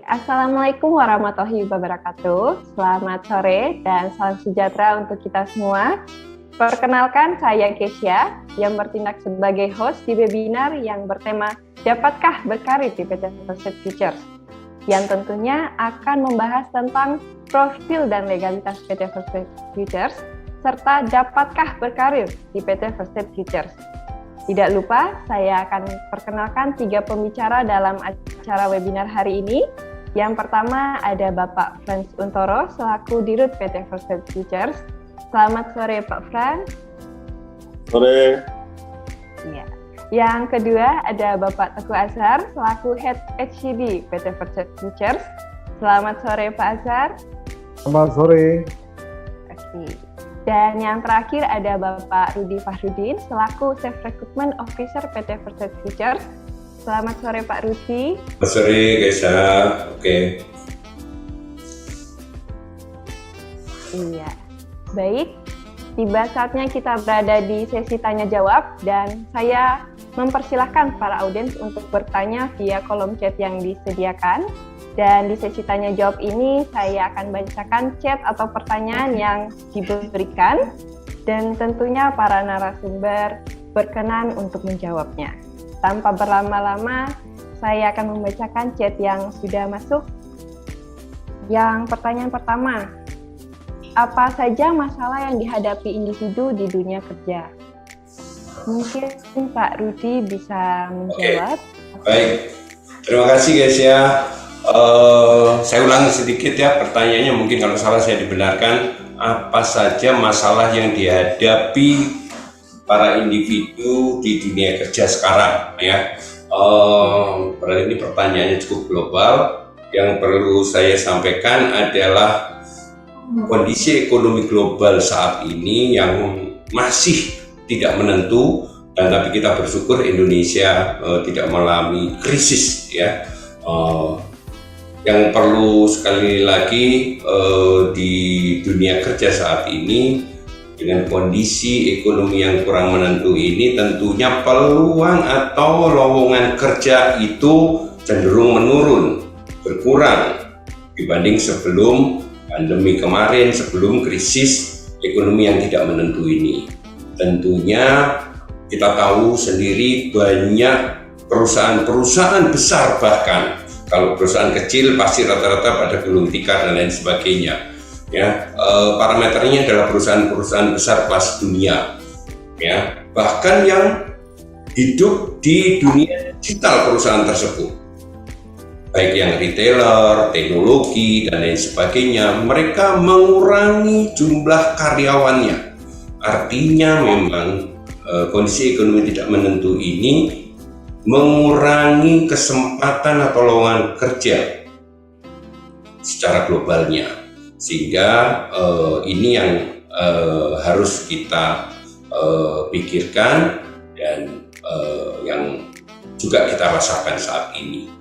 Assalamualaikum warahmatullahi wabarakatuh. Selamat sore dan salam sejahtera untuk kita semua. Perkenalkan, saya Kesia yang bertindak sebagai host di webinar yang bertema Dapatkah Berkarir di PT First Step Futures, yang tentunya akan membahas tentang profil dan legalitas PT First Step Futures, serta dapatkah berkarir di PT First Step Futures. Tidak lupa, saya akan perkenalkan 3 pembicara dalam acara webinar hari ini. Yang pertama ada Bapak Frans Untoro selaku Dirut PT First Step Futures. Selamat sore Pak Frans. Sore. Ya. Yang kedua ada Bapak Teguh Azhar selaku Head HCD PT First Step Futures. Selamat sore Pak Azhar. Selamat sore. Oke. Dan yang terakhir ada Bapak Rudi Fahrudin selaku Chief Recruitment Officer PT First Step Futures. Selamat sore Pak Rudi. Selamat sore Kesia. Oke. Iya. Baik. Tiba saatnya kita berada di sesi tanya jawab dan saya mempersilahkan para audiens untuk bertanya via kolom chat yang disediakan. Dan di sesi tanya jawab ini saya akan bacakan chat atau pertanyaan yang diberikan dan tentunya para narasumber berkenan untuk menjawabnya. Tanpa berlama-lama, saya akan membacakan chat yang sudah masuk. Yang pertanyaan pertama, apa saja masalah yang dihadapi individu di dunia kerja? Mungkin Pak Rudi bisa menjawab. Baik, terima kasih guys ya. Saya ulangi sedikit ya pertanyaannya, mungkin kalau salah saya dibenarkan. Apa saja masalah yang dihadapi para individu di dunia kerja sekarang ya? Berarti ini pertanyaannya cukup global. Yang perlu saya sampaikan adalah kondisi ekonomi global saat ini yang masih tidak menentu, dan tapi kita bersyukur Indonesia tidak mengalami krisis ya. Yang perlu sekali lagi di dunia kerja saat ini dengan kondisi ekonomi yang kurang menentu ini, tentunya peluang atau lowongan kerja itu cenderung menurun, berkurang dibanding sebelum pandemi kemarin, sebelum krisis ekonomi yang tidak menentu ini. Tentunya kita tahu sendiri banyak perusahaan-perusahaan besar, bahkan kalau perusahaan kecil pasti rata-rata pada gulung tikar dan lain sebagainya. Ya, parameternya adalah perusahaan-perusahaan besar kelas dunia. Ya, bahkan yang hidup di dunia digital perusahaan tersebut, baik yang retailer, teknologi dan lain sebagainya, mereka mengurangi jumlah karyawannya. Artinya memang kondisi ekonomi tidak menentu ini mengurangi kesempatan atau lowongan kerja secara globalnya, sehingga ini yang harus kita pikirkan dan yang juga kita rasakan saat ini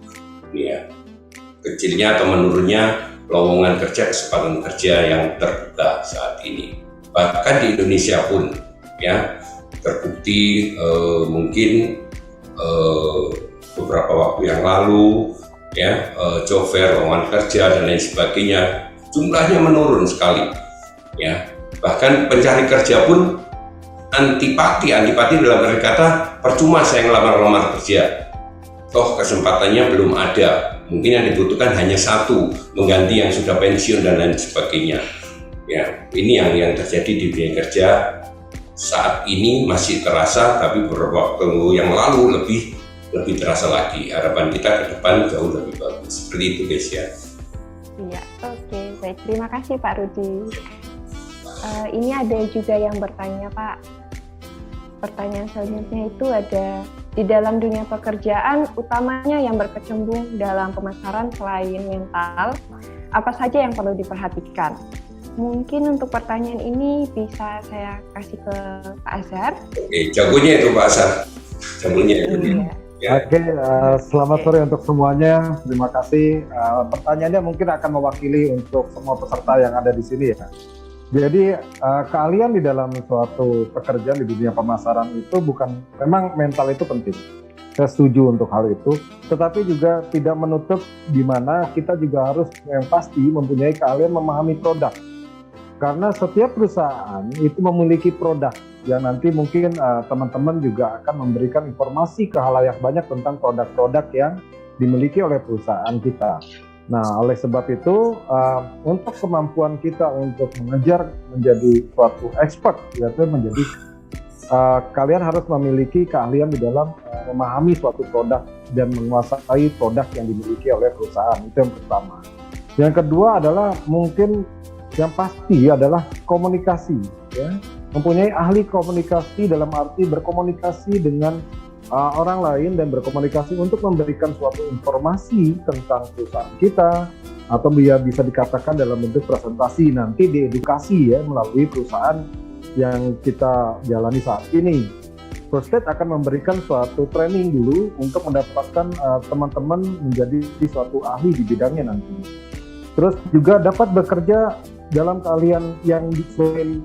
ya, kecilnya atau menurunnya lowongan kerja, kesempatan kerja yang terbuka saat ini. Bahkan di Indonesia pun ya terbukti mungkin beberapa waktu yang lalu ya, job fair, lowongan kerja dan lain sebagainya jumlahnya menurun sekali ya. Bahkan pencari kerja pun antipati dalam arti kata percuma saya ngelamar kerja, toh kesempatannya belum ada, mungkin yang dibutuhkan hanya satu, mengganti yang sudah pensiun dan lain sebagainya ya. Ini yang terjadi di dunia kerja saat ini masih terasa, tapi beberapa waktu yang lalu lebih terasa lagi. Harapan kita ke depan jauh lebih bagus. Seperti itu guys ya. Iya, oke. Baik, terima kasih Pak Rudi. Ini ada juga yang bertanya Pak. Pertanyaan selanjutnya itu ada, di dalam dunia pekerjaan utamanya yang berkecimpung dalam pemasaran selain mental, apa saja yang perlu diperhatikan? Mungkin untuk pertanyaan ini bisa saya kasih ke Pak Azhar. Oke, jagonya itu Pak Azhar. Jagonya itu. Ya. Oke, selamat sore untuk semuanya. Terima kasih. Pertanyaannya mungkin akan mewakili untuk semua peserta yang ada di sini ya. Jadi keahlian di dalam suatu pekerjaan di dunia pemasaran itu memang mental itu penting. Saya setuju untuk hal itu, tetapi juga tidak menutup di mana kita juga harus yang pasti mempunyai keahlian memahami produk. Karena setiap perusahaan itu memiliki produk yang nanti mungkin teman-teman juga akan memberikan informasi ke halayak banyak tentang produk-produk yang dimiliki oleh perusahaan kita. Nah, oleh sebab itu, untuk kemampuan kita untuk mengejar menjadi suatu expert, yaitu menjadi kalian harus memiliki keahlian di dalam memahami suatu produk dan menguasai produk yang dimiliki oleh perusahaan. Itu yang pertama. Yang kedua adalah mungkin yang pasti adalah komunikasi, ya. Mempunyai ahli komunikasi dalam arti berkomunikasi dengan orang lain dan berkomunikasi untuk memberikan suatu informasi tentang perusahaan kita, atau bisa dikatakan dalam bentuk presentasi nanti diedukasi ya melalui perusahaan yang kita jalani saat ini. First Aid akan memberikan suatu training dulu untuk mendapatkan teman-teman menjadi suatu ahli di bidangnya nanti. Terus juga dapat bekerja dalam keahlian yang selain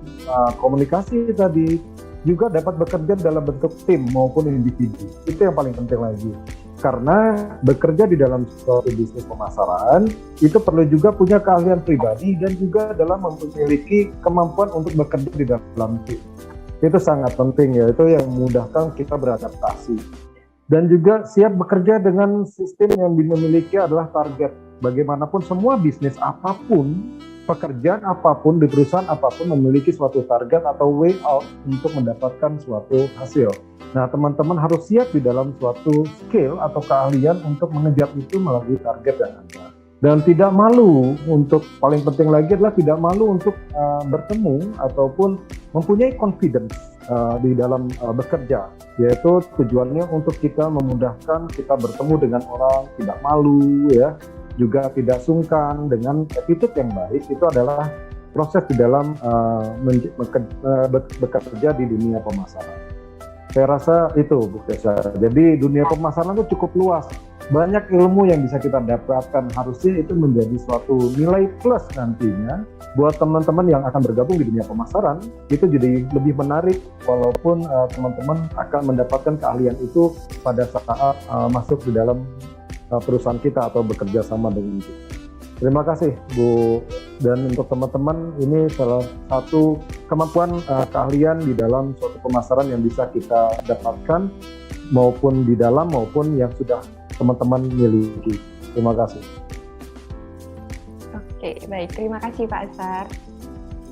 komunikasi tadi, juga dapat bekerja dalam bentuk tim maupun individu. Itu yang paling penting lagi. Karena bekerja di dalam suatu bisnis pemasaran itu perlu juga punya keahlian pribadi dan juga dalam memiliki kemampuan untuk bekerja di dalam tim. Itu sangat penting ya, itu yang memudahkan kita beradaptasi. Dan juga siap bekerja dengan sistem yang dimiliki adalah target. Bagaimanapun semua bisnis apapun, pekerjaan apapun di perusahaan apapun memiliki suatu target atau way out untuk mendapatkan suatu hasil. Nah, teman-teman harus siap di dalam suatu skill atau keahlian untuk mengejar itu melalui target yang ada. Dan tidak malu untuk, paling penting lagi adalah tidak malu untuk bertemu ataupun mempunyai confidence di dalam bekerja. Yaitu tujuannya untuk kita memudahkan kita bertemu dengan orang, tidak malu ya, juga tidak sungkan dengan attitude yang baik. Itu adalah proses di dalam bekerja di dunia pemasaran. Saya rasa itu Bu Kesha. Jadi dunia pemasaran itu cukup luas. Banyak ilmu yang bisa kita dapatkan. Harusnya itu menjadi suatu nilai plus nantinya buat teman-teman yang akan bergabung di dunia pemasaran. Itu jadi lebih menarik walaupun teman-teman akan mendapatkan keahlian itu pada saat masuk di dalam perusahaan kita atau bekerja sama dengan kita. Terima kasih Bu. Dan untuk teman-teman, ini salah satu kemampuan keahlian di dalam suatu pemasaran yang bisa kita dapatkan maupun di dalam maupun yang sudah teman-teman miliki. Terima kasih. Oke, baik. Terima kasih Pak Azhar.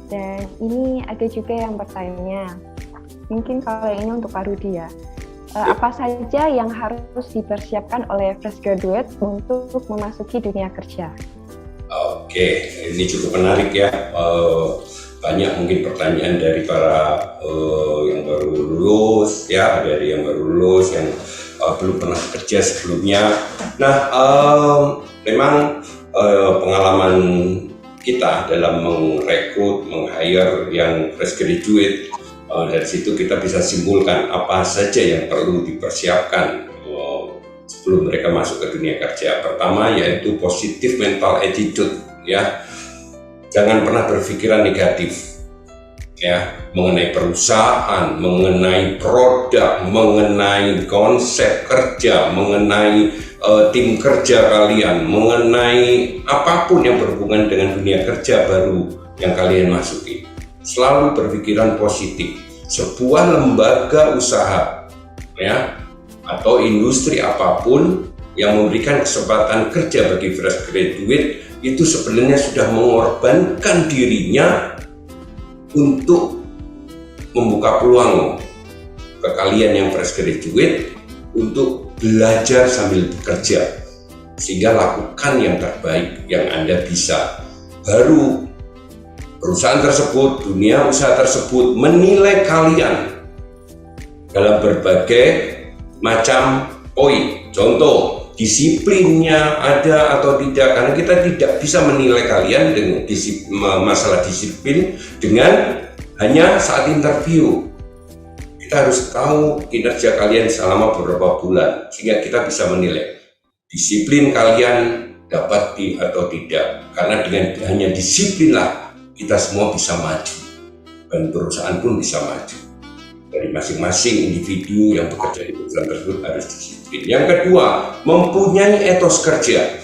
Dan ini ada juga yang bertanya, mungkin kalau ini untuk Pak Rudi ya, apa saja yang harus dipersiapkan oleh fresh graduate untuk memasuki dunia kerja? Oke, ini cukup menarik ya. Banyak mungkin pertanyaan dari para yang baru lulus ya, dari yang baru lulus yang belum pernah kerja sebelumnya. Nah, memang pengalaman kita dalam merekrut, meng-hire yang fresh graduate, dari situ kita bisa simpulkan apa saja yang perlu dipersiapkan sebelum mereka masuk ke dunia kerja. Pertama yaitu positive mental attitude ya. Jangan pernah berpikiran negatif ya mengenai perusahaan, mengenai produk, mengenai konsep kerja, mengenai tim kerja kalian, mengenai apapun yang berhubungan dengan dunia kerja baru yang kalian masuki. Selalu berpikiran positif. Sebuah lembaga usaha ya atau industri apapun yang memberikan kesempatan kerja bagi fresh graduate itu sebenarnya sudah mengorbankan dirinya untuk membuka peluang ke kalian yang fresh graduate untuk belajar sambil bekerja, sehingga lakukan yang terbaik yang Anda bisa. Baru perusahaan tersebut, dunia usaha tersebut menilai kalian dalam berbagai macam poin. Contoh, disiplinnya ada atau tidak, karena kita tidak bisa menilai kalian dengan masalah disiplin dengan hanya saat interview. Kita harus tahu kinerja kalian selama beberapa bulan sehingga kita bisa menilai disiplin kalian dapat atau tidak, karena dengan hanya disiplinlah kita semua bisa maju dan perusahaan pun bisa maju. dari masing-masing individu yang bekerja di perusahaan tersebut harus disiplin. Yang kedua, mempunyai etos kerja.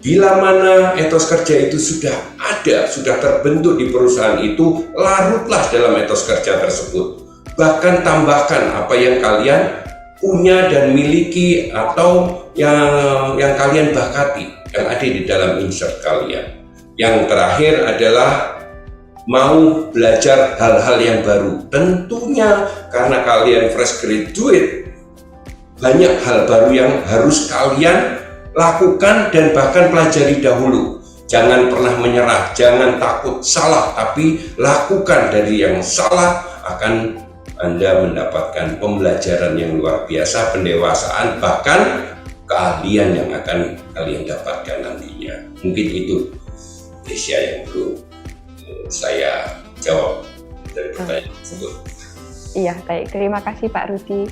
Bila mana etos kerja itu sudah ada, sudah terbentuk di perusahaan itu, larutlah dalam etos kerja tersebut. Bahkan tambahkan apa yang kalian punya dan miliki atau yang kalian bakati, yang ada di dalam insert kalian. Yang terakhir adalah mau belajar hal-hal yang baru. Tentunya karena kalian fresh graduate, banyak hal baru yang harus kalian lakukan dan bahkan pelajari dahulu. Jangan pernah menyerah, jangan takut salah, tapi lakukan. Dari yang salah akan Anda mendapatkan pembelajaran yang luar biasa, pendewasaan, bahkan keahlian yang akan kalian dapatkan nantinya. Mungkin itu Desya yang perlu saya jawab dari pertanyaan tersebut. Iya, baik. Terima kasih Pak Rudi.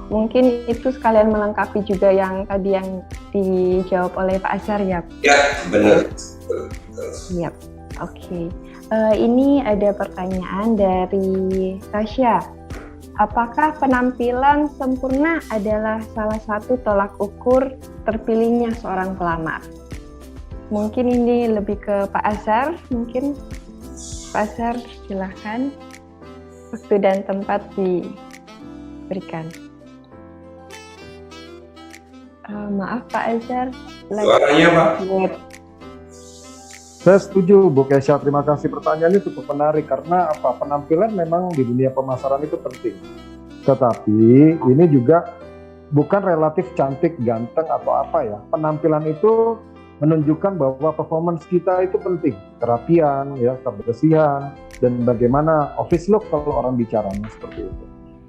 Mungkin itu sekalian melengkapi juga yang tadi yang dijawab oleh Pak Azhar ya? Ya, benar. Siap. Oke. Ini ada pertanyaan dari Tasya. Apakah penampilan sempurna adalah salah satu tolak ukur terpilihnya seorang pelamar? Mungkin ini lebih ke Pak Azhar, mungkin Pak Azhar silahkan, waktu dan tempat diberikan. Maaf Pak Azhar, Suaranya Pak. Saya setuju Bu Kesha, terima kasih, pertanyaannya cukup menarik karena apa? Penampilan memang di dunia pemasaran itu penting. Tetapi ini juga bukan relatif cantik, ganteng atau apa ya. Penampilan itu menunjukkan bahwa performance kita itu penting, kerapian, ya, kebersihan, dan bagaimana office look kalau orang bicaranya seperti itu.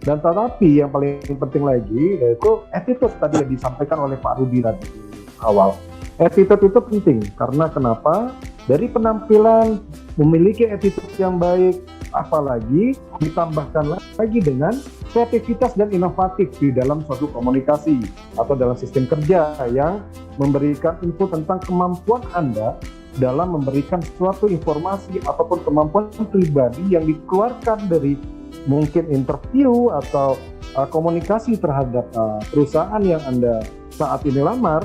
Dan tetapi yang paling penting lagi yaitu attitude tadi yang disampaikan oleh Pak Rudi tadi di awal. Attitude itu penting karena kenapa? Dari penampilan memiliki attitude yang baik, apalagi ditambahkan lagi dengan kreativitas dan inovatif di dalam suatu komunikasi atau dalam sistem kerja yang memberikan info tentang kemampuan Anda dalam memberikan suatu informasi ataupun kemampuan pribadi yang dikeluarkan dari mungkin interview atau komunikasi terhadap perusahaan yang Anda saat ini lamar,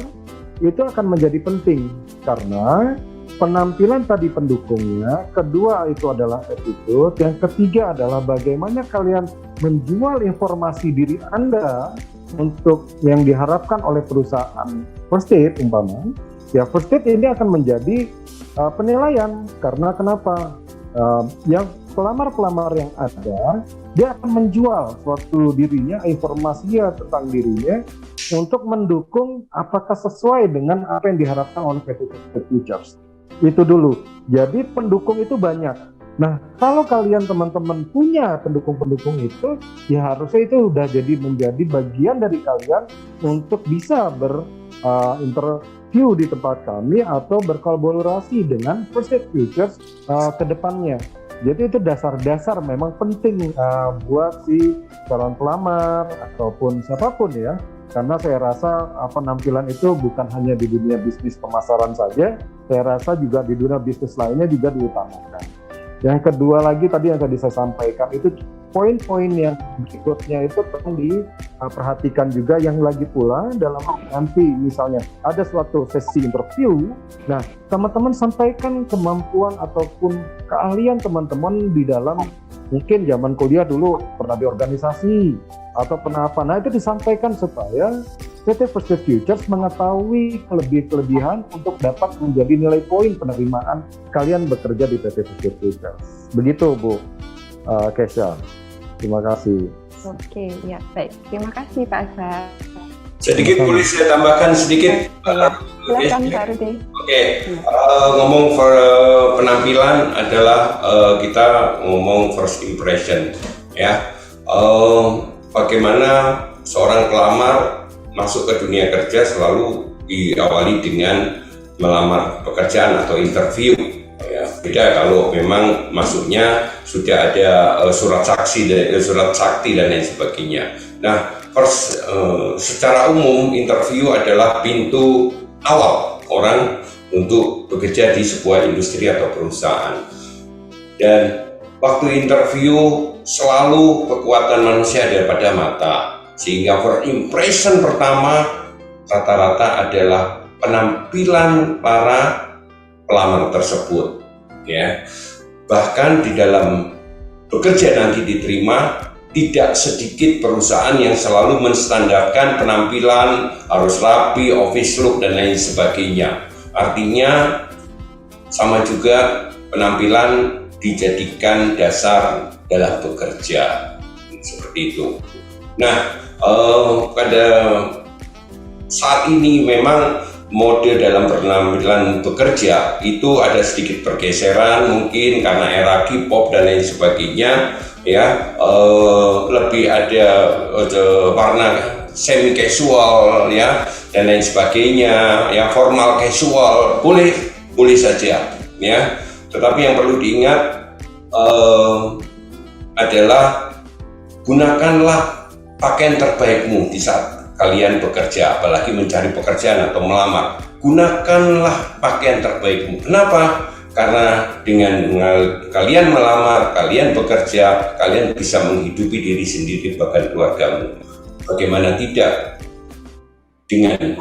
itu akan menjadi penting karena penampilan tadi pendukungnya, kedua itu adalah attitude, yang ketiga adalah bagaimana kalian menjual informasi diri Anda untuk yang diharapkan oleh perusahaan First Aid umpama. Ya, First Aid ini akan menjadi penilaian karena kenapa? Yang pelamar-pelamar yang ada, dia akan menjual suatu dirinya, informasinya tentang dirinya untuk mendukung apakah sesuai dengan apa yang diharapkan oleh PT Futures. Itu dulu. Jadi pendukung itu banyak. Nah, kalau kalian teman-teman punya pendukung-pendukung itu, ya harusnya itu udah menjadi bagian dari kalian untuk bisa berinterview di tempat kami atau berkolaborasi dengan First Aid Futures ke depannya. Jadi itu dasar-dasar memang penting buat si calon pelamar ataupun siapapun ya. Karena saya rasa penampilan itu bukan hanya di dunia bisnis pemasaran saja, saya rasa juga di dunia bisnis lainnya juga diutamakan. Yang kedua lagi tadi yang tadi saya sampaikan itu poin-poin yang berikutnya itu perlu diperhatikan juga yang lagi pula dalam nanti misalnya ada suatu sesi interview, nah teman-teman sampaikan kemampuan ataupun keahlian teman-teman di dalam mungkin zaman kuliah dulu pernah di organisasi atau pernah apa, nah itu disampaikan supaya PT First Aid Futures mengetahui kelebihan untuk dapat menjadi nilai poin penerimaan kalian bekerja di PT First Aid Futures. Begitu Bu Kesha. Terima kasih. Oke, ya baik. Terima kasih Pak Azhar. Sedikit boleh saya tambahkan sedikit. Silakan Pak Rudi. Oke, ngomong penampilan adalah kita ngomong first impression, ya. Bagaimana seorang pelamar masuk ke dunia kerja selalu diawali dengan melamar pekerjaan atau interview. Ya, beda kalau memang masuknya sudah ada surat sakti dan lain sebagainya. Nah, secara umum interview adalah pintu awal orang untuk bekerja di sebuah industri atau perusahaan. Dan waktu interview selalu kekuatan manusia ada pada mata, sehingga first impression pertama rata-rata adalah penampilan para pelamar tersebut, ya. Bahkan di dalam bekerja nanti diterima, tidak sedikit perusahaan yang selalu menstandarkan penampilan harus rapi, office look dan lain sebagainya. Artinya sama juga penampilan dijadikan dasar dalam bekerja, seperti itu. Nah, pada saat ini memang mode dalam penampilan bekerja itu ada sedikit pergeseran, mungkin karena era K-pop dan lain sebagainya, ya. Lebih ada warna semi casual, ya, dan lain sebagainya, ya, formal casual, boleh saja, ya. Tetapi yang perlu diingat adalah gunakanlah pakaian terbaikmu di saat kalian bekerja, apalagi mencari pekerjaan atau melamar. Gunakanlah pakaian terbaikmu. Kenapa? Karena dengan kalian melamar, kalian bekerja, kalian bisa menghidupi diri sendiri bahkan keluargamu. Bagaimana tidak? Dengan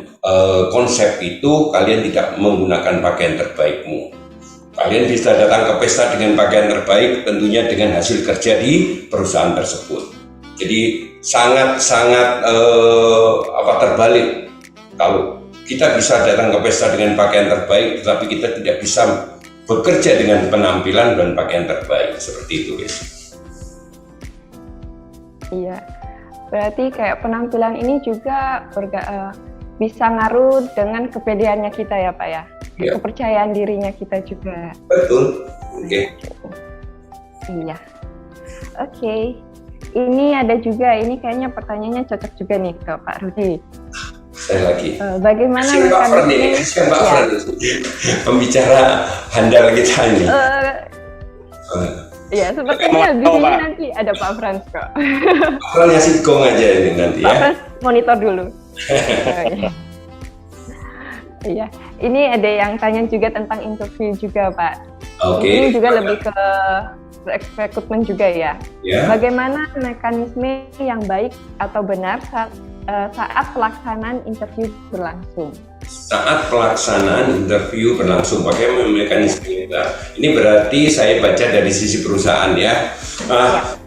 konsep itu, kalian tidak menggunakan pakaian terbaikmu. Kalian bisa datang ke pesta dengan pakaian terbaik, tentunya dengan hasil kerja di perusahaan tersebut. Jadi sangat terbalik. Kalau kita bisa datang ke pesta dengan pakaian terbaik, tetapi kita tidak bisa bekerja dengan penampilan dan pakaian terbaik, seperti itu, guys. Iya, berarti kayak penampilan ini juga bisa ngaruh dengan kepedeannya kita ya Pak ya? Ya. Kepercayaan dirinya kita juga. Betul. Oke. Iya. Oke. Ini ada juga, ini kayaknya pertanyaannya cocok juga nih ke Pak Rudi. Saya lagi. Bagaimana mekanisme? Mbak Fran, pembicara handal kita ini. Ya, sepertinya di sini nanti ada Pak Frans kok. Pak Frans ngasih gong aja ini nanti ya. Pak Frans monitor dulu. Iya, ini ada yang tanya juga tentang interview juga Pak. Oke. Ini juga lebih ke rekrutmen juga ya. Bagaimana mekanisme yang baik atau benar saat pelaksanaan interview berlangsung? Saat pelaksanaan interview berlangsung, bagaimana mekanisme kita? Ini berarti saya baca dari sisi perusahaan ya.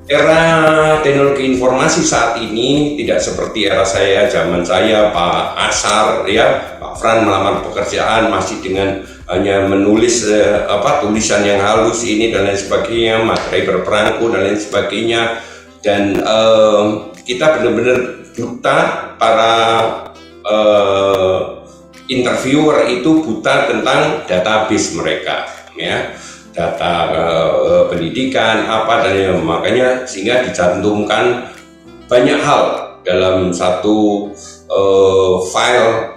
Era teknologi informasi saat ini tidak seperti era saya, zaman saya, Pak Asar, ya, Pak Fran melamar pekerjaan masih dengan hanya menulis tulisan yang halus ini dan lain sebagainya, materi berperangko dan lain sebagainya, dan kita benar-benar buta, para interviewer itu buta tentang database mereka, ya, data pendidikan apa dan makanya sehingga dicantumkan banyak hal dalam satu file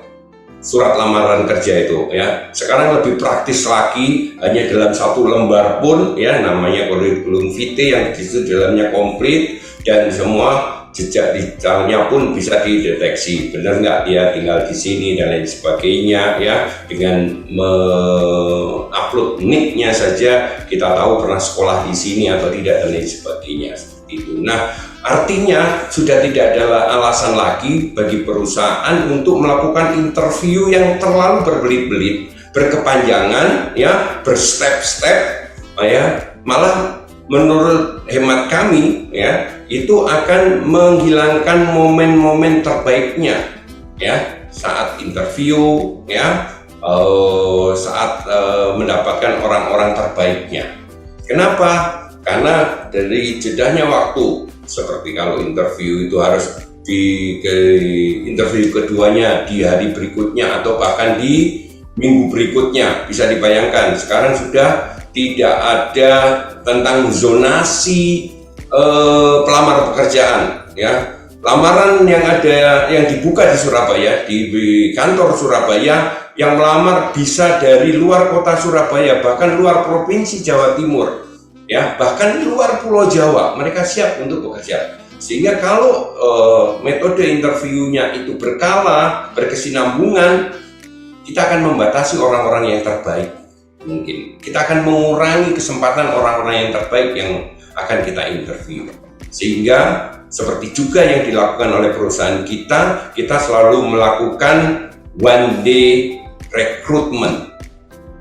surat lamaran kerja itu, ya. Sekarang lebih praktis lagi, hanya dalam satu lembar pun, ya, namanya kurikulum vitae yang disitu dalamnya komplit dan semua jejak digitalnya pun bisa dideteksi, benar nggak dia tinggal di sini dan lain sebagainya, ya. Dengan mengupload nick-nya saja kita tahu pernah sekolah di sini atau tidak dan lain sebagainya, seperti itu. Nah, artinya sudah tidak ada alasan lagi bagi perusahaan untuk melakukan interview yang terlalu berbelit-belit, berkepanjangan, ya, berstep-step, ya. Malah menurut hemat kami, ya, itu akan menghilangkan momen-momen terbaiknya, ya, saat interview, ya, saat mendapatkan orang-orang terbaiknya. Kenapa? Karena dari jedahnya waktu, seperti kalau interview itu harus di interview keduanya di hari berikutnya atau bahkan di minggu berikutnya, bisa dibayangkan sekarang sudah tidak ada tentang zonasi pelamar pekerjaan, ya. Lamaran yang ada yang dibuka di Surabaya, di kantor Surabaya, yang melamar bisa dari luar kota Surabaya, bahkan luar provinsi Jawa Timur, ya, bahkan luar Pulau Jawa, mereka siap untuk bekerja. Sehingga kalau metode interviewnya itu berkala, berkesinambungan, kita akan membatasi orang-orang yang terbaik. Mungkin kita akan mengurangi kesempatan orang-orang yang terbaik yang akan kita interview. Sehingga seperti juga yang dilakukan oleh perusahaan kita selalu melakukan one day recruitment.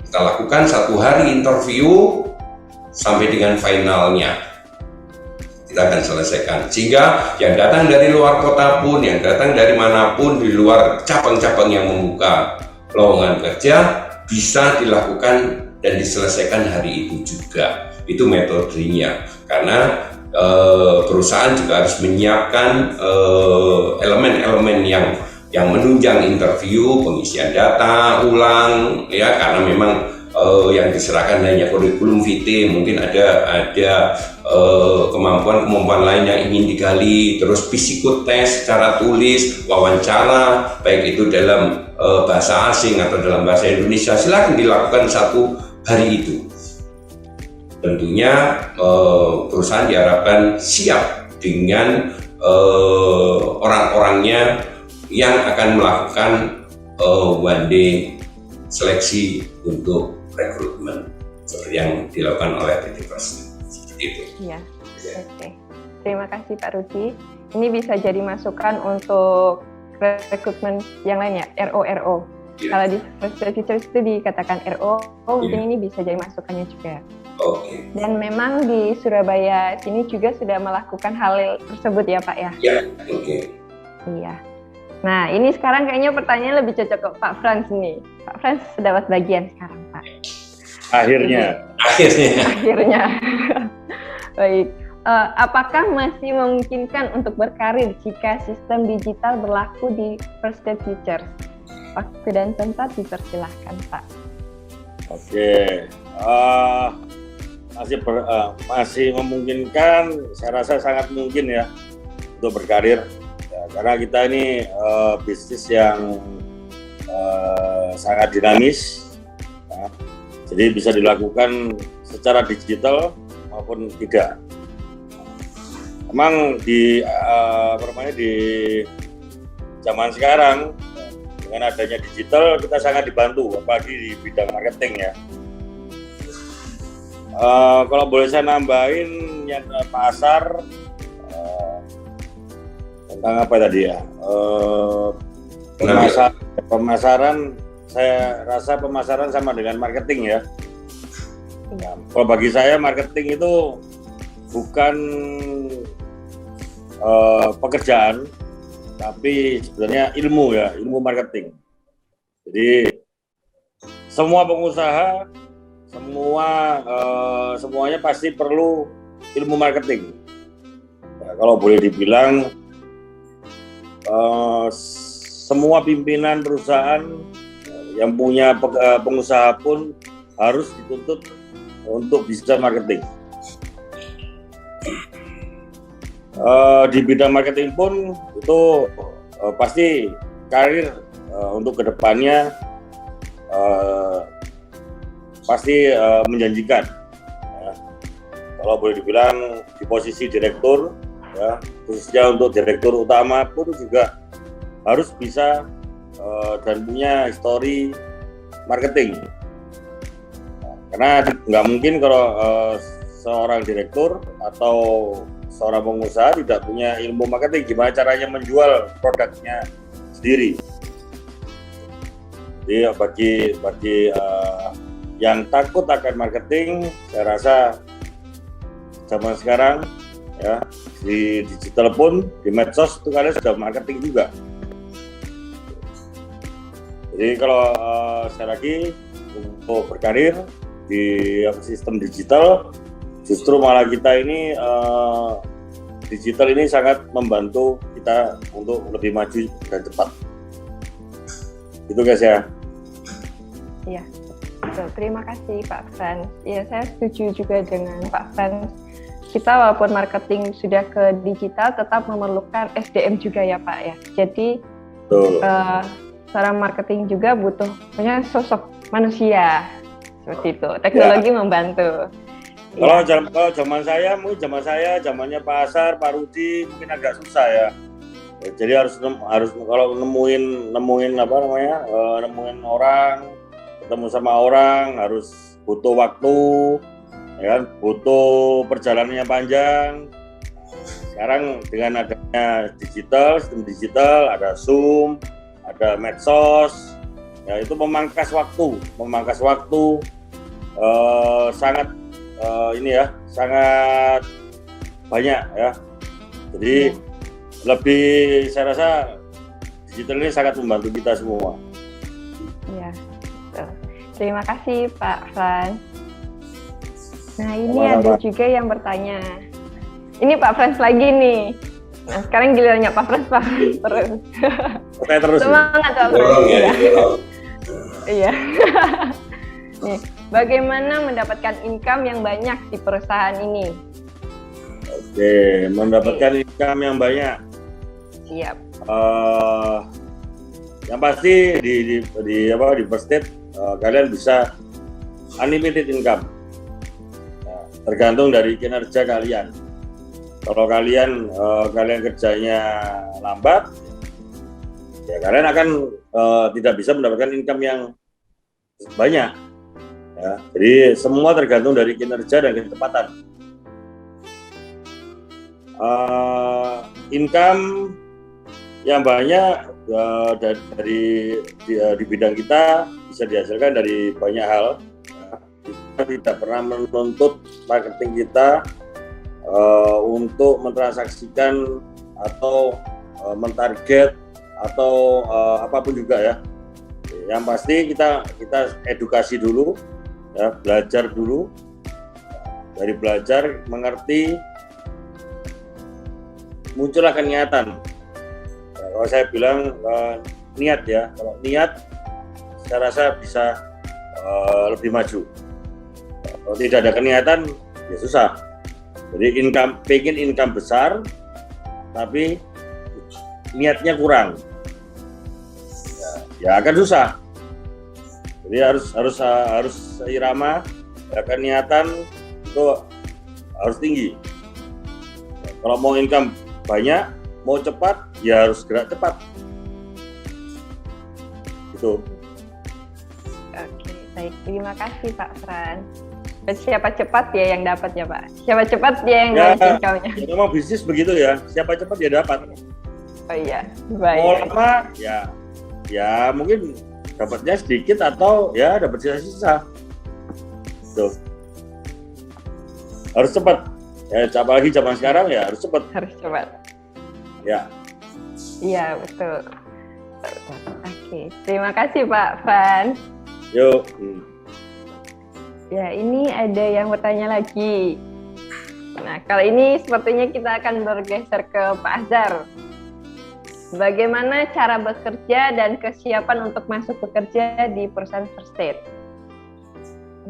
Kita lakukan 1 hari interview sampai dengan finalnya. Kita akan selesaikan. Sehingga yang datang dari luar kota pun, yang datang dari manapun di luar cabang-cabang yang membuka lowongan kerja bisa dilakukan dan diselesaikan hari itu juga. Itu metodenya. Karena perusahaan juga harus menyiapkan elemen-elemen yang menunjang interview, pengisian data ulang, ya, karena memang yang diserahkan hanya kurikulum vitae, mungkin ada kemampuan lain yang ingin digali, terus psikotest secara tulis, wawancara, baik itu dalam bahasa asing atau dalam bahasa Indonesia, silakan dilakukan 1 hari itu. Tentunya perusahaan diharapkan siap dengan orang-orangnya yang akan melakukan one day seleksi untuk rekrutmen seperti yang dilakukan oleh PT Pos. Seperti itu. Iya. Oke. Terima kasih Pak Rudi. Ini bisa jadi masukan untuk rekrutmen yang lain ya, RO. Ya. Kalau di First Future itu dikatakan RO, mungkin ini bisa jadi masukannya juga. Oke. Dan memang di Surabaya sini juga sudah melakukan hal tersebut ya Pak ya? Ya, oke. Iya. Nah ini sekarang kayaknya pertanyaan lebih cocok ke Pak Frans nih. Pak Frans dapat bagian sekarang Pak. Akhirnya. Baik. Apakah masih memungkinkan untuk berkarir jika sistem digital berlaku di First Future? Waktu dan tempat dipersilahkan Pak. Oke. Masih memungkinkan, saya rasa sangat mungkin ya untuk berkarir ya, karena kita ini bisnis yang sangat dinamis ya. Jadi bisa dilakukan secara digital maupun tidak. Memang di zaman sekarang dengan adanya digital kita sangat dibantu, apalagi di bidang marketing ya. Kalau boleh saya nambahin yang pasar tentang apa tadi ya, pemasaran, saya rasa pemasaran sama dengan marketing ya. Kalau bagi saya marketing itu bukan pekerjaan, tapi sebenarnya ilmu ya, ilmu marketing. Jadi semua pengusaha, semuanya pasti perlu ilmu marketing. Ya, kalau boleh dibilang semua pimpinan perusahaan yang punya pengusaha pun harus dituntut untuk bisa marketing. Di bidang marketing pun itu pasti karir untuk kedepannya pasti menjanjikan. Ya. Kalau boleh dibilang di posisi direktur, ya, khususnya untuk direktur utama pun juga harus bisa dan punya histori marketing. Karena nggak mungkin kalau seorang direktur atau seorang pengusaha tidak punya ilmu marketing, gimana caranya menjual produknya sendiri. Jadi bagi yang takut akan marketing, saya rasa zaman sekarang ya di digital pun, di medsos itu kalian sudah marketing juga. Jadi kalau sekali lagi untuk berkarir di sistem digital, justru malah kita ini digital ini sangat membantu kita untuk lebih maju dan cepat. Itu guys ya. Iya. Terima kasih Pak Frans. Ya, saya setuju juga dengan Pak Frans. Kita walaupun marketing sudah ke digital, tetap memerlukan SDM juga ya Pak ya. Jadi seorang marketing juga butuh punya sosok manusia seperti itu. Teknologi membantu. Kalau zaman saya, zamannya Pak Asar, Pak Rudi mungkin agak susah ya. Jadi harus kalau nemuin nemuin orang, ketemu sama orang harus butuh waktu ya kan, butuh perjalanannya panjang. Sekarang dengan adanya digital, sistem digital, ada Zoom, ada medsos, ya itu memangkas waktu, sangat sangat banyak ya. Jadi lebih, saya rasa digital ini sangat membantu kita semua. Iya, betul. Terima kasih Pak Frans. Nah, ini Sama-sama. ada juga yang bertanya. Ini Pak Frans lagi nih. Nah, sekarang gilirannya Pak Frans terus. Saya terus. Semangat Pak Frans. Dorong ya, dorong. Iya. Nih, bagaimana mendapatkan income yang banyak di perusahaan ini? Oke, mendapatkan income yang banyak. Siap. Yang pasti di First State kalian bisa unlimited income. Nah, tergantung dari kinerja kalian. Kalau kalian kerjanya lambat, ya kalian akan tidak bisa mendapatkan income yang banyak. Ya, jadi semua tergantung dari kinerja dan kecepatan. Income yang banyak di bidang kita bisa dihasilkan dari banyak hal. Kita tidak pernah menuntut marketing kita untuk mentransaksikan atau mentarget atau apapun juga ya. Yang pasti kita edukasi dulu, ya, belajar dulu. Dari belajar mengerti, muncullah niatan. Kalau saya bilang niat ya, kalau niat saya rasa bisa lebih maju. Kalau tidak ada niatan ya susah. Jadi pengen income besar, tapi niatnya kurang, ya akan susah. Jadi harus seirama, ya, niatan itu harus tinggi. Kalau mau income banyak, mau cepat, ya harus gerak cepat. Gitu. Oke, baik. Terima kasih Pak Frans. Siapa cepat ya yang dapat ya Pak? Siapa cepat dia yang dapat income-nya. Ya memang bisnis begitu ya. Siapa cepat dia dapat. Oh iya, baik. Mau lama ya mungkin dapatnya sedikit atau ya dapat sisa-sisa. Tuh. Harus cepat. Ya, apalagi zaman sekarang ya harus cepat. Harus cepat. Ya. Iya, betul. Oke, terima kasih Pak Frans. Yuk. Ya, ini ada yang bertanya lagi. Nah, kali ini sepertinya kita akan bergeser ke Pak Azhar. Bagaimana cara bekerja dan kesiapan untuk masuk bekerja di perusahaan First State?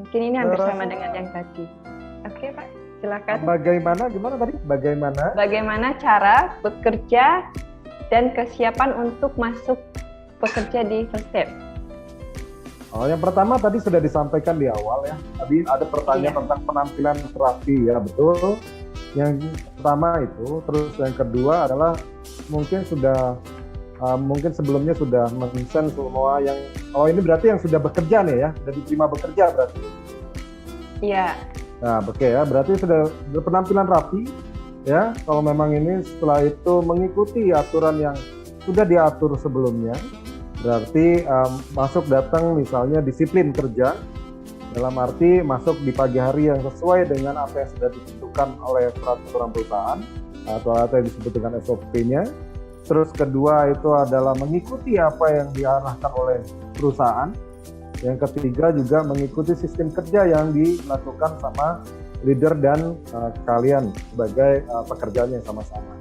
Mungkin ini hampir sama dengan yang tadi. Oke, Pak, silakan. Gimana tadi? Bagaimana cara bekerja dan kesiapan untuk masuk bekerja di First State? Oh, yang pertama tadi sudah disampaikan di awal ya. Tadi ada pertanyaan tentang penampilan rapi ya, betul. Yang pertama itu, terus yang kedua adalah mungkin sebelumnya sudah mention semua yang, ini berarti yang sudah bekerja nih ya, sudah diterima bekerja berarti. Iya. Nah, oke ya, berarti sudah berpenampilan rapi ya. Kalau memang ini setelah itu mengikuti aturan yang sudah diatur sebelumnya, berarti masuk datang misalnya disiplin kerja, dalam arti masuk di pagi hari yang sesuai dengan apa yang sudah ditentukan oleh peraturan perusahaan atau apa yang disebut dengan SOP-nya. Terus kedua itu adalah mengikuti apa yang diarahkan oleh perusahaan. Yang ketiga juga mengikuti sistem kerja yang dilakukan sama leader dan kalian sebagai pekerjaan yang sama-sama.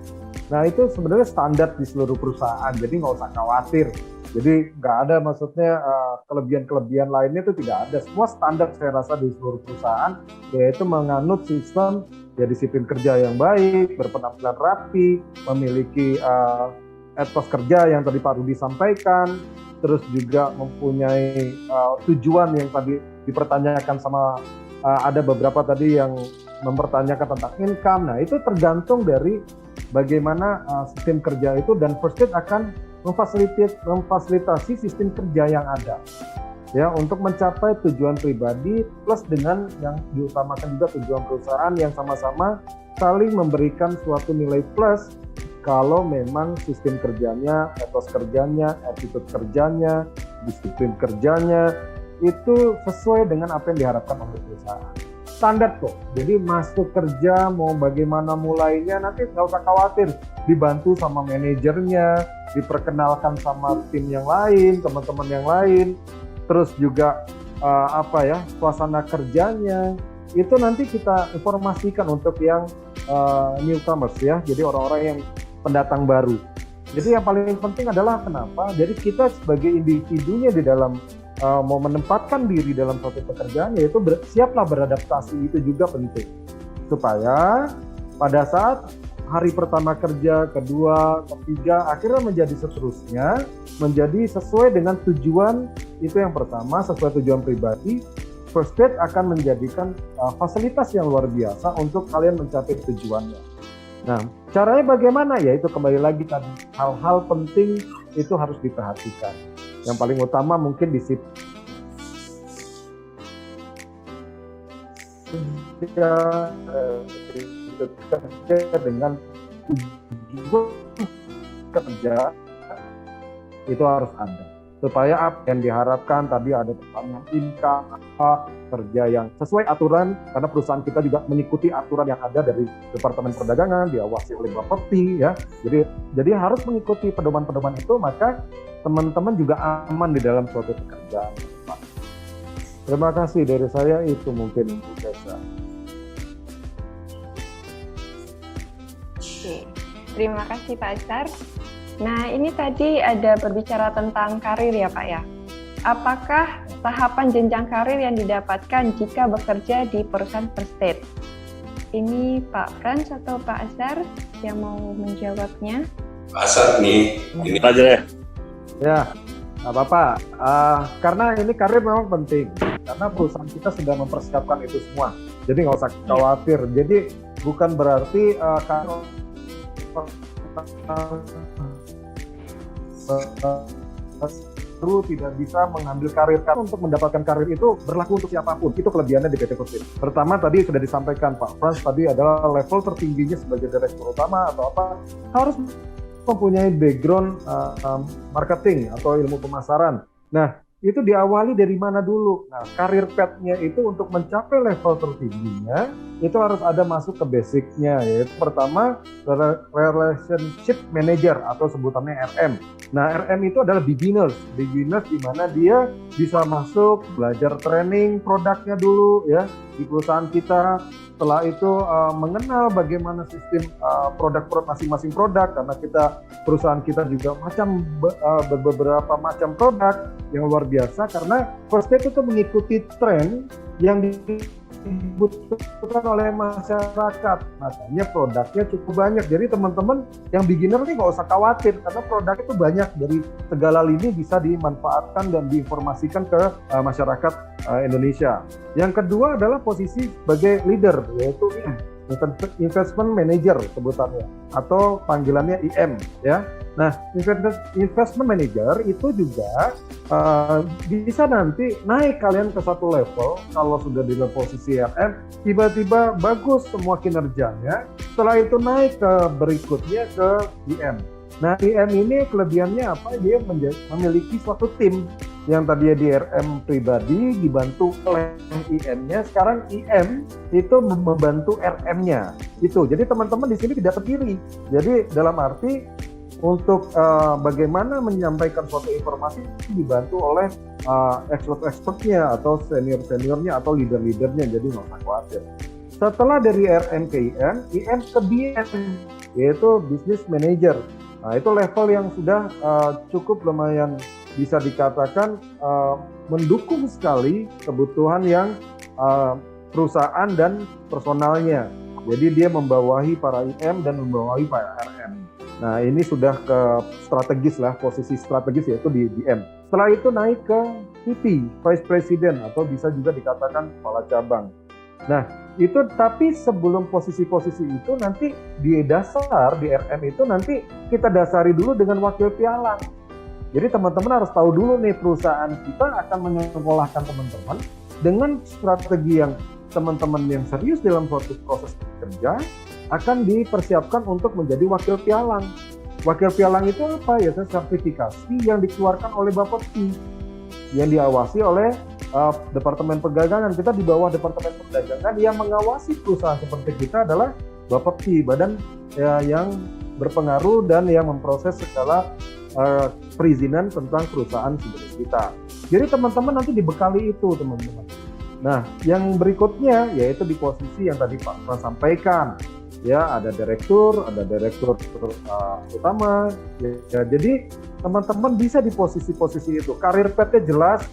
Nah, itu sebenarnya standar di seluruh perusahaan, jadi nggak usah khawatir. Jadi nggak ada maksudnya kelebihan-kelebihan lainnya itu tidak ada. Semua standar saya rasa di seluruh perusahaan, yaitu menganut sistem ya disiplin kerja yang baik, berpenampilan rapi, memiliki etos kerja yang tadi Pak Rudi sampaikan, terus juga mempunyai tujuan yang tadi dipertanyakan sama ada beberapa tadi yang mempertanyakan tentang income. Nah, itu tergantung dari bagaimana sistem kerja itu, dan First State akan memfasilitasi sistem kerja yang ada. ya untuk mencapai tujuan pribadi plus dengan yang diutamakan juga tujuan perusahaan yang sama-sama saling memberikan suatu nilai plus kalau memang sistem kerjanya, etos kerjanya, attitude kerjanya, disiplin kerjanya itu sesuai dengan apa yang diharapkan oleh perusahaan. Standar kok, jadi masuk kerja mau bagaimana mulainya nanti nggak usah khawatir, dibantu sama manajernya, diperkenalkan sama tim yang lain, teman-teman yang lain, terus juga suasana kerjanya itu nanti kita informasikan untuk yang newcomers ya, jadi orang-orang yang pendatang baru. Jadi yang paling penting adalah kenapa? Jadi kita sebagai individunya di dalam mau menempatkan diri dalam suatu pekerjaan, yaitu siaplah beradaptasi, itu juga penting supaya pada saat hari pertama kerja, kedua, ketiga, akhirnya menjadi seterusnya, menjadi sesuai dengan tujuan. Itu yang pertama, sesuai tujuan pribadi. First Aid akan menjadikan fasilitas yang luar biasa untuk kalian mencapai tujuannya. Nah, caranya bagaimana? Ya itu kembali lagi tadi, hal-hal penting itu harus diperhatikan. Yang paling utama mungkin disiplin kerja dengan tujuan kerja itu harus ada supaya apa yang diharapkan tadi, ada pertanyaan income, kerja yang sesuai aturan, karena perusahaan kita juga mengikuti aturan yang ada dari Departemen Perdagangan, diawasi oleh Bapepti ya. Jadi harus mengikuti pedoman-pedoman itu, maka teman-teman juga aman di dalam suatu pekerjaan. Terima kasih dari saya, itu mungkin Bu Tessa. Oke, terima kasih Pak Azhar. Nah, ini tadi ada berbicara tentang karir ya Pak ya. Apakah tahapan jenjang karir yang didapatkan jika bekerja di perusahaan First Aid? Ini Pak Frans atau Pak Azhar yang mau menjawabnya? Pak Azhar nih, ini aja deh. Ya, nggak apa-apa. Karena ini karir memang penting. Karena perusahaan kita sudah mempersiapkan itu semua. Jadi nggak usah khawatir. Jadi bukan berarti kalau tidak bisa mengambil karir, karena untuk mendapatkan karir itu berlaku untuk siapapun. Itu kelebihannya di PT First Aid. Pertama tadi sudah disampaikan Pak Frans tadi adalah level tertingginya sebagai direktur utama atau apa harus mempunyai background marketing atau ilmu pemasaran. Nah, itu diawali dari mana dulu? Nah, karir path-nya itu untuk mencapai level tertingginya itu harus ada masuk ke basic-nya, yaitu pertama relationship manager atau sebutannya RM. Nah, RM itu adalah beginners di mana dia bisa masuk belajar training produknya dulu ya di perusahaan kita. Setelah itu mengenal bagaimana sistem produk masing-masing produk, karena perusahaan kita juga beberapa macam produk yang luar biasa, karena First Aid itu mengikuti tren yang dibutuhkan oleh masyarakat, makanya produknya cukup banyak. Jadi teman-teman yang beginner nih nggak usah khawatir, karena produk itu banyak dari segala lini bisa dimanfaatkan dan diinformasikan ke masyarakat Indonesia. Yang kedua adalah posisi sebagai leader, yaitu investment manager sebutannya atau panggilannya IM ya. Nah, investment manager itu juga bisa nanti naik kalian ke satu level. Kalau sudah di posisi RM, tiba-tiba bagus semua kinerjanya, setelah itu naik ke berikutnya ke IM. Nah, IM ini kelebihannya apa? Dia memiliki suatu tim yang tadinya di RM pribadi dibantu oleh IM-nya, sekarang IM itu membantu RM-nya. Itu. Jadi teman-teman di sini tidak terdiri. Jadi dalam arti untuk bagaimana menyampaikan suatu informasi dibantu oleh expert-expertnya atau senior-seniornya atau leader-leadernya, jadi nggak usah khawatir. Setelah dari RM ke IM ke BM, yaitu Business Manager. Nah, itu level yang sudah cukup lumayan bisa dikatakan mendukung sekali kebutuhan yang perusahaan dan personalnya. Jadi dia membawahi para IM dan membawahi para RM. Nah, ini sudah ke strategis lah, posisi strategis yaitu di DM. Setelah itu naik ke VP, Vice President, atau bisa juga dikatakan kepala cabang. Nah, itu tapi sebelum posisi-posisi itu nanti di dasar, di RM itu nanti kita dasari dulu dengan wakil pialang. Jadi teman-teman harus tahu dulu nih, perusahaan kita akan menyekolahkan teman-teman dengan strategi yang teman-teman yang serius dalam suatu proses kerja akan dipersiapkan untuk menjadi wakil pialang. Wakil pialang itu apa? Ya, sertifikasi yang dikeluarkan oleh Bapepti, yang diawasi oleh Departemen Perdagangan. Kita di bawah Departemen Perdagangan, yang mengawasi perusahaan seperti kita adalah Bapepti, badan yang berpengaruh dan yang memproses segala perizinan tentang perusahaan sejenis kita. Jadi teman-teman nanti dibekali itu, teman-teman. Nah, yang berikutnya yaitu di posisi yang tadi Pak Frans sampaikan, ya, ada direktur utama. Ya, jadi teman-teman bisa di posisi-posisi itu. Karir path-nya jelas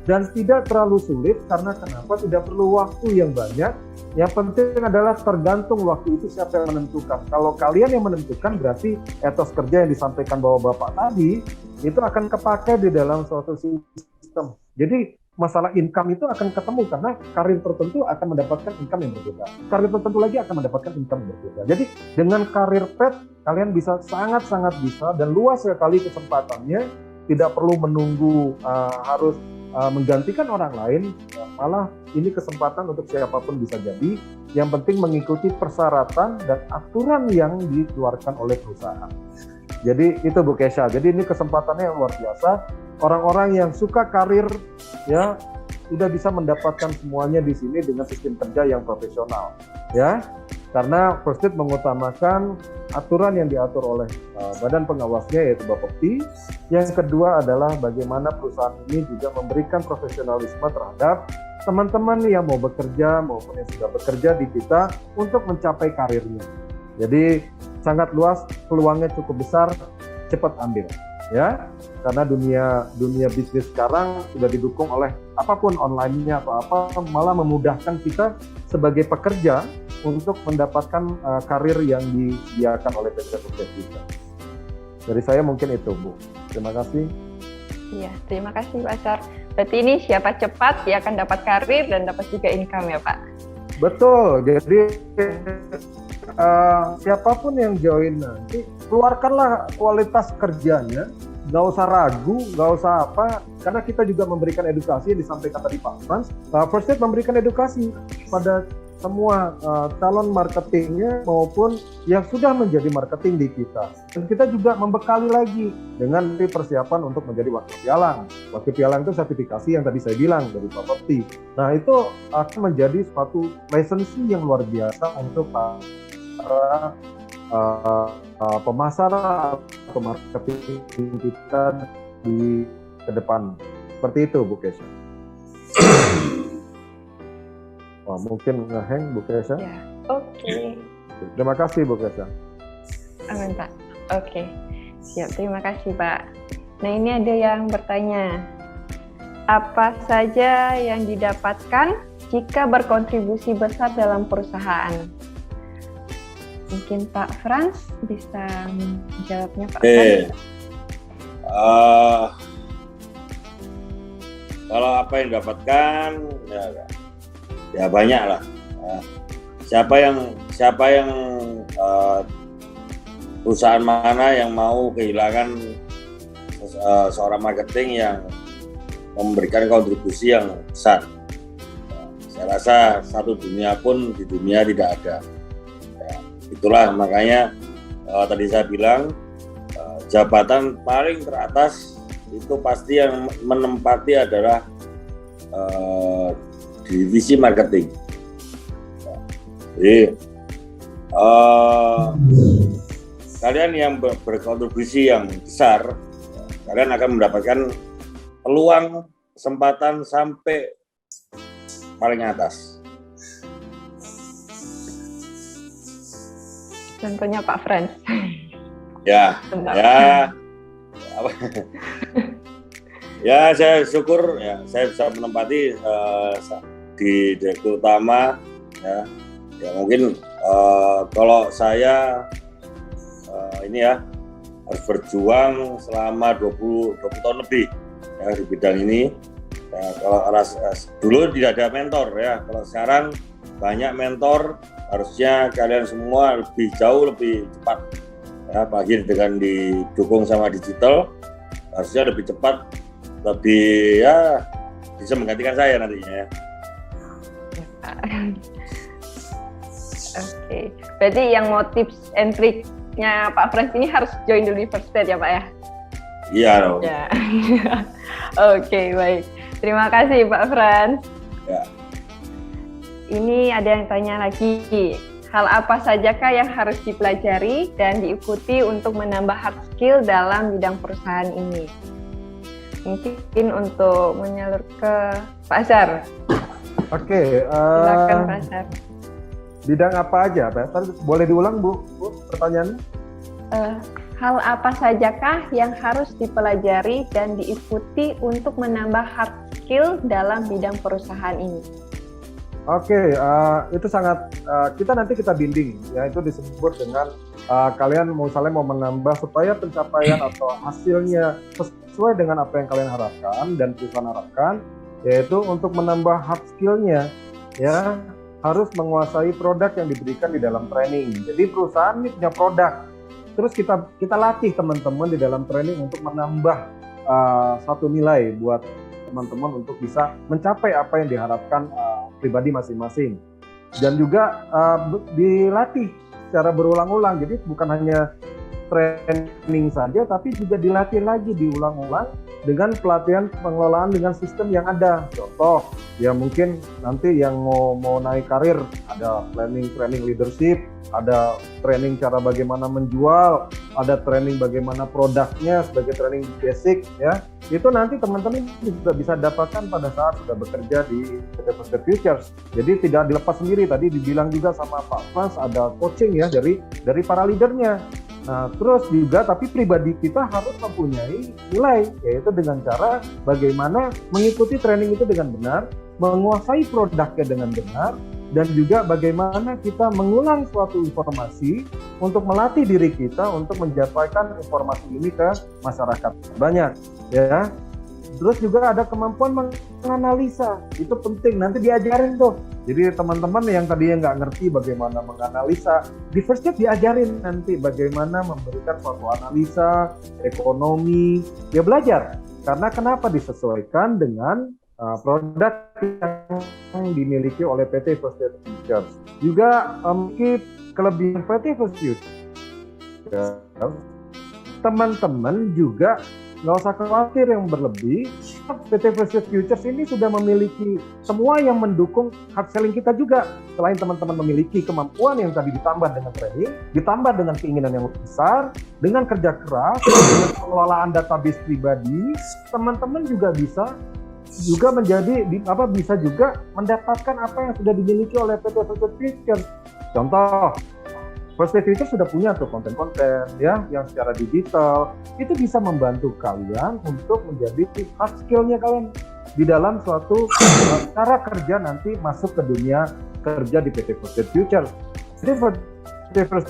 dan tidak terlalu sulit, karena kenapa? Tidak perlu waktu yang banyak. Yang penting adalah tergantung waktu itu siapa yang menentukan. Kalau kalian yang menentukan, berarti etos kerja yang disampaikan Bapak tadi itu akan kepakai di dalam suatu sistem. Jadi masalah income itu akan ketemu, karena karir tertentu akan mendapatkan income yang berbeda. Karir tertentu lagi akan mendapatkan income yang berbeda. Jadi dengan karir path kalian bisa sangat-sangat bisa dan luas sekali kesempatannya. Tidak perlu menunggu harus menggantikan orang lain, malah ini kesempatan untuk siapapun bisa jadi. Yang penting mengikuti persyaratan dan aturan yang dikeluarkan oleh perusahaan. Jadi itu Bu Kesha. Jadi ini kesempatannya yang luar biasa. Orang-orang yang suka karir, ya, sudah bisa mendapatkan semuanya di sini dengan sistem kerja yang profesional, ya. Karena First Aid mengutamakan aturan yang diatur oleh badan pengawasnya, yaitu Bapepti. Yang kedua adalah bagaimana perusahaan ini juga memberikan profesionalisme terhadap teman-teman yang mau bekerja maupun yang sudah bekerja di kita untuk mencapai karirnya. Jadi sangat luas, peluangnya cukup besar, cepat ambil, ya. Karena dunia bisnis sekarang sudah didukung oleh apapun, online-nya atau apa, malah memudahkan kita sebagai pekerja untuk mendapatkan karir yang disediakan oleh PT Sukses kita. Dari saya mungkin itu, Bu. Terima kasih. Iya, terima kasih Pak Sar. Berarti ini siapa cepat dia akan dapat karir dan dapat juga income ya Pak? Betul. Jadi siapapun yang join nanti, keluarkanlah kualitas kerjanya. Nggak usah ragu, nggak usah apa, karena kita juga memberikan edukasi yang disampaikan tadi Pak Frans. First Aid memberikan edukasi pada semua calon marketingnya maupun yang sudah menjadi marketing di kita. Dan kita juga membekali lagi dengan persiapan untuk menjadi wakil pialang. Wakil pialang itu sertifikasi yang tadi saya bilang dari Bapepti. Nah, itu akan menjadi suatu lisensi yang luar biasa untuk para pemasaran atau marketing kita di ke depan. Seperti itu, Bu Kesha. Wah, mungkin ngeheng, Bu Kesha. Ya, oke. Terima kasih, Bu Kesha. Amin, Pak. Oke, siap. Terima kasih, Pak. Nah, ini ada yang bertanya, apa saja yang didapatkan jika berkontribusi besar dalam perusahaan? Mungkin Pak Frans bisa menjawabnya, Pak Frans. Kalau apa yang didapatkan, ya banyak lah. Siapa yang perusahaan mana yang mau kehilangan seorang marketing yang memberikan kontribusi yang besar? Saya rasa satu dunia pun di dunia tidak ada. Itulah makanya tadi saya bilang jabatan paling teratas itu pasti yang menempati adalah divisi marketing. Jadi kalian yang berkontribusi yang besar, kalian akan mendapatkan peluang, kesempatan sampai paling atas. Contohnya Pak Frans. Ya. Ya, saya syukur ya saya bisa menempati di direktur utama ya. Ya mungkin kalau saya ini ya harus berjuang selama 20 tahun lebih ya di bidang ini. Ya, kalau dulu tidak ada mentor ya. Kalau sekarang banyak mentor, harusnya kalian semua lebih jauh lebih cepat ya, apalagi dengan didukung sama digital harusnya lebih cepat, lebih ya bisa menggantikan saya nantinya ya. Oke, berarti yang mau tips and trick-nya Pak Frans ini harus join the university ya Pak ya? Iya dong. Ya. Oke, baik. Terima kasih Pak Frans. Ya. Ini ada yang tanya lagi. Hal apa sajakah yang harus dipelajari dan diikuti untuk menambah hard skill dalam bidang perusahaan ini? Mungkin untuk menyalur ke Pak Azhar. Oke, Silakan Pak Azhar. bidang apa aja, Pak? Boleh diulang, Bu, pertanyaannya? Hal apa sajakah yang harus dipelajari dan diikuti untuk menambah hard skill dalam bidang perusahaan ini? Oke, itu sangat kita bimbing ya, itu disebut dengan kalian misalnya mau menambah supaya pencapaian atau hasilnya sesuai dengan apa yang kalian harapkan dan perusahaan harapkan, yaitu untuk menambah hard skill-nya ya, harus menguasai produk yang diberikan di dalam training. Jadi perusahaan ini punya produk, terus kita latih teman-teman di dalam training untuk menambah satu nilai buat teman-teman untuk bisa mencapai apa yang diharapkan pribadi masing-masing, dan juga dilatih secara berulang-ulang. Jadi bukan hanya training saja, tapi juga dilatih lagi, diulang-ulang dengan pelatihan pengelolaan dengan sistem yang ada. Contoh, ya mungkin nanti yang mau naik karir, ada training leadership, ada training cara bagaimana menjual, ada training bagaimana produknya sebagai training basic ya. Itu nanti teman-teman juga bisa dapatkan pada saat sudah bekerja di PT First Step Futures. Jadi tidak dilepas sendiri, tadi dibilang juga sama Pak Frans, ada coaching ya dari para leadernya. Nah, terus juga tapi pribadi kita harus mempunyai nilai, yaitu dengan cara bagaimana mengikuti training itu dengan benar, menguasai produknya dengan benar, dan juga bagaimana kita mengulang suatu informasi untuk melatih diri kita untuk menyampaikan informasi ini ke masyarakat banyak ya. Terus juga ada kemampuan menganalisa, itu penting, nanti diajarin tuh. Jadi teman-teman yang tadinya nggak ngerti bagaimana menganalisa, di First Step diajarin nanti bagaimana memberikan suatu analisa ekonomi, ya belajar. Karena kenapa disesuaikan dengan produk yang dimiliki oleh PT First Step Futures. Juga memiliki kelebihan PT First Futures. Teman-teman juga nggak usah khawatir yang berlebih. PT First Step Futures ini sudah memiliki semua yang mendukung hard selling kita juga. Selain teman-teman memiliki kemampuan yang tadi ditambah dengan training, ditambah dengan keinginan yang lebih besar, dengan kerja keras, dengan pengelolaan database pribadi, teman-teman juga bisa bisa juga mendapatkan apa yang sudah dimiliki oleh PT First Step Futures. Contoh, First Step Futures sudah punya tuh konten-konten ya yang secara digital, itu bisa membantu kalian untuk menjadi hard skill-nya kalian di dalam suatu cara kerja nanti masuk ke dunia kerja di PT First Step Futures. Jadi PT First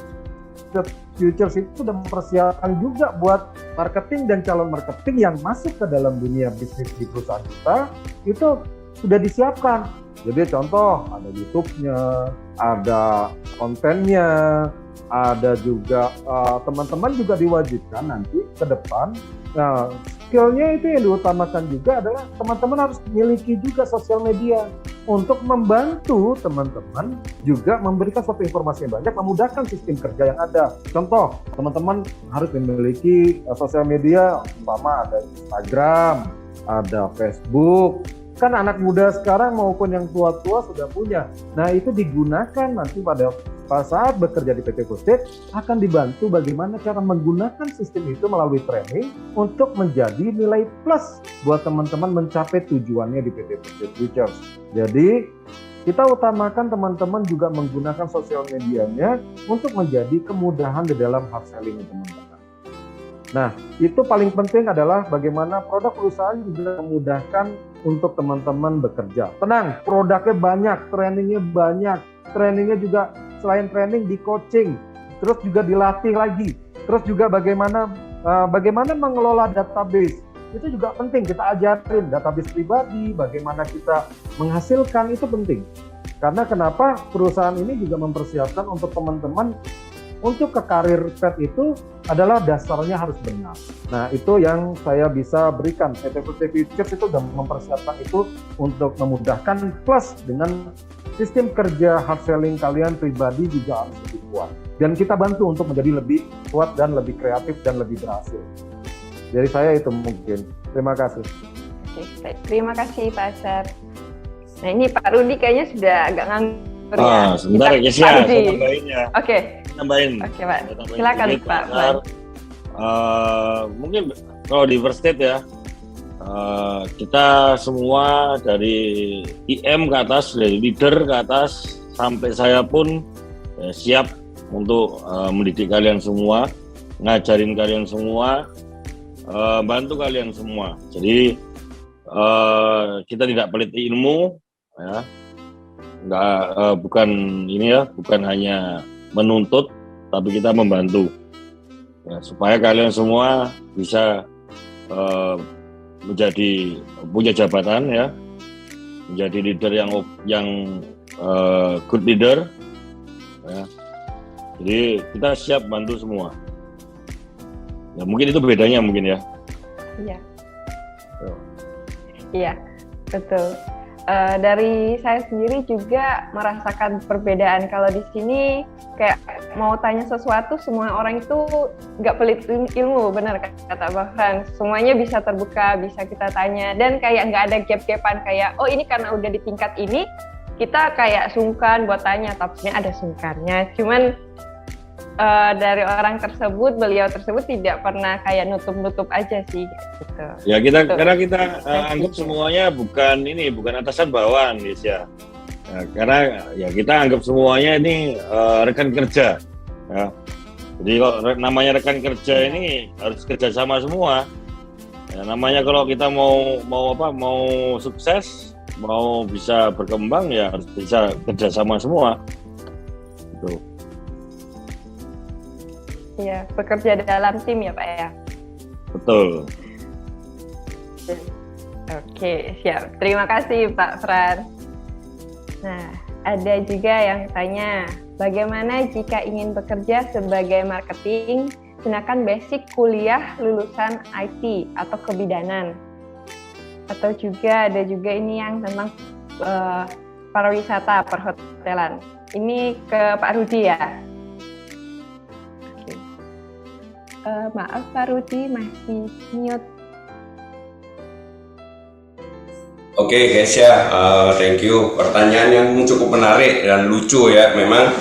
Step Futures itu sudah mempersiapkan juga buat marketing dan calon marketing yang masuk ke dalam dunia bisnis di perusahaan kita, itu sudah disiapkan. Jadi contoh, ada YouTube-nya, ada kontennya, ada juga teman-teman juga diwajibkan nanti ke depan. Nah, skill-nya itu yang diutamakan juga adalah teman-teman harus memiliki juga sosial media untuk membantu teman-teman juga memberikan suatu informasi yang banyak, memudahkan sistem kerja yang ada. Contoh, teman-teman harus memiliki sosial media, umpama ada Instagram, ada Facebook. Kan anak muda sekarang maupun yang tua-tua sudah punya. Nah, itu digunakan nanti pada saat bekerja di PT First Step, akan dibantu bagaimana cara menggunakan sistem itu melalui training untuk menjadi nilai plus buat teman-teman mencapai tujuannya di PT First Step Futures. Jadi kita utamakan teman-teman juga menggunakan sosial medianya untuk menjadi kemudahan di dalam hard selling teman-teman. Nah, itu paling penting adalah bagaimana produk perusahaan juga memudahkan untuk teman-teman bekerja. Tenang, produknya banyak, trainingnya juga selain training di coaching, terus juga dilatih lagi, terus juga bagaimana mengelola database, itu juga penting kita ajarin, database pribadi, bagaimana kita menghasilkan, itu penting. Karena kenapa perusahaan ini juga mempersiapkan untuk teman-teman untuk ke karir path itu adalah dasarnya harus benar. Nah, itu yang saya bisa berikan. PT Futures itu sudah mempersiapkan itu untuk memudahkan, plus dengan sistem kerja hard selling kalian pribadi juga harus lebih kuat. Dan kita bantu untuk menjadi lebih kuat dan lebih kreatif dan lebih berhasil. Dari saya itu mungkin. Terima kasih. Oke, baik. Terima kasih Pak Asar. Nah, ini Pak Rudi kayaknya sudah agak nganggur ya. Sebentar ya, Pak saya Rudi. tambahin ya. Oke. Tambahin. Oke, Pak. Saya tambahin Silakan sedikit, Pak. Asar. Mungkin kalau di First State ya, kita semua dari IM ke atas, dari leader ke atas, sampai saya pun siap untuk mendidik kalian semua, ngajarin kalian semua, bantu kalian semua. Jadi kita tidak pelit ilmu, ya, bukan ini ya, bukan hanya menuntut, tapi kita membantu, ya, supaya kalian semua bisa menjadi punya jabatan, ya, menjadi leader yang good leader, ya. Jadi kita siap bantu semua. Ya mungkin itu bedanya mungkin ya. Iya. Iya, betul. Dari saya sendiri juga merasakan perbedaan. Kalau di sini kayak mau tanya sesuatu, semua orang itu nggak pelit ilmu, benar kata Pak Frans. Semuanya bisa terbuka, bisa kita tanya, dan kayak nggak ada gap-gapan kayak, oh ini karena udah di tingkat ini, kita kayak sungkan buat tanya, tapi ada sungkannya. Cuman dari orang tersebut, beliau tersebut tidak pernah kayak nutup-nutup aja sih gitu. Ya kita karena kita anggap semuanya bukan atasan bawahan, ya. Nah, karena ya kita anggap semuanya ini rekan kerja. Ya. Jadi kalau namanya rekan kerja ini harus kerjasama semua. Ya, namanya kalau kita mau sukses, mau bisa berkembang, ya harus bisa kerjasama semua. Gitu. Iya, bekerja dalam tim ya Pak ya? Betul. Oke, siap. Terima kasih Pak Fran. Nah, ada juga yang tanya, bagaimana jika ingin bekerja sebagai marketing, gunakan basic kuliah lulusan IT atau kebidanan? Atau juga ada juga ini yang tentang pariwisata, perhotelan. Ini ke Pak Rudi ya? Maaf Pak Rudi, masih mute. Oke guys ya, thank you. Pertanyaan yang cukup menarik dan lucu ya. Memang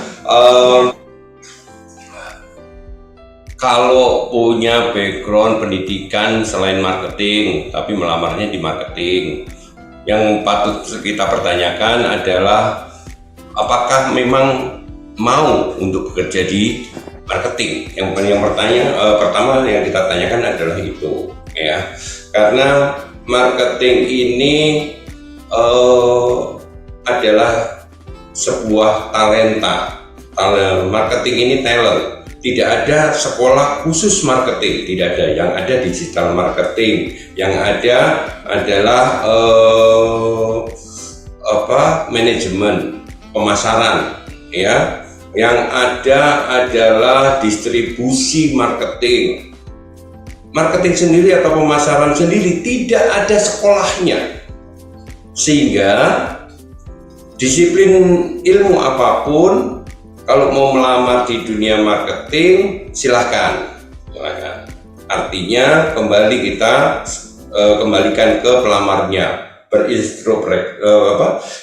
kalau punya background pendidikan selain marketing, tapi melamarnya di marketing, yang patut kita pertanyakan adalah apakah memang mau untuk bekerja di marketing. Yang pertama yang kita tanyakan adalah itu, ya, karena marketing ini adalah sebuah talenta. Marketing ini talent. Tidak ada sekolah khusus marketing, tidak ada. Yang ada digital marketing, yang ada adalah manajemen pemasaran, ya. Yang ada adalah distribusi marketing. Marketing sendiri atau pemasaran sendiri tidak ada sekolahnya. Sehingga disiplin ilmu apapun, kalau mau melamar di dunia marketing, silahkan. Artinya kembalikan ke pelamarnya,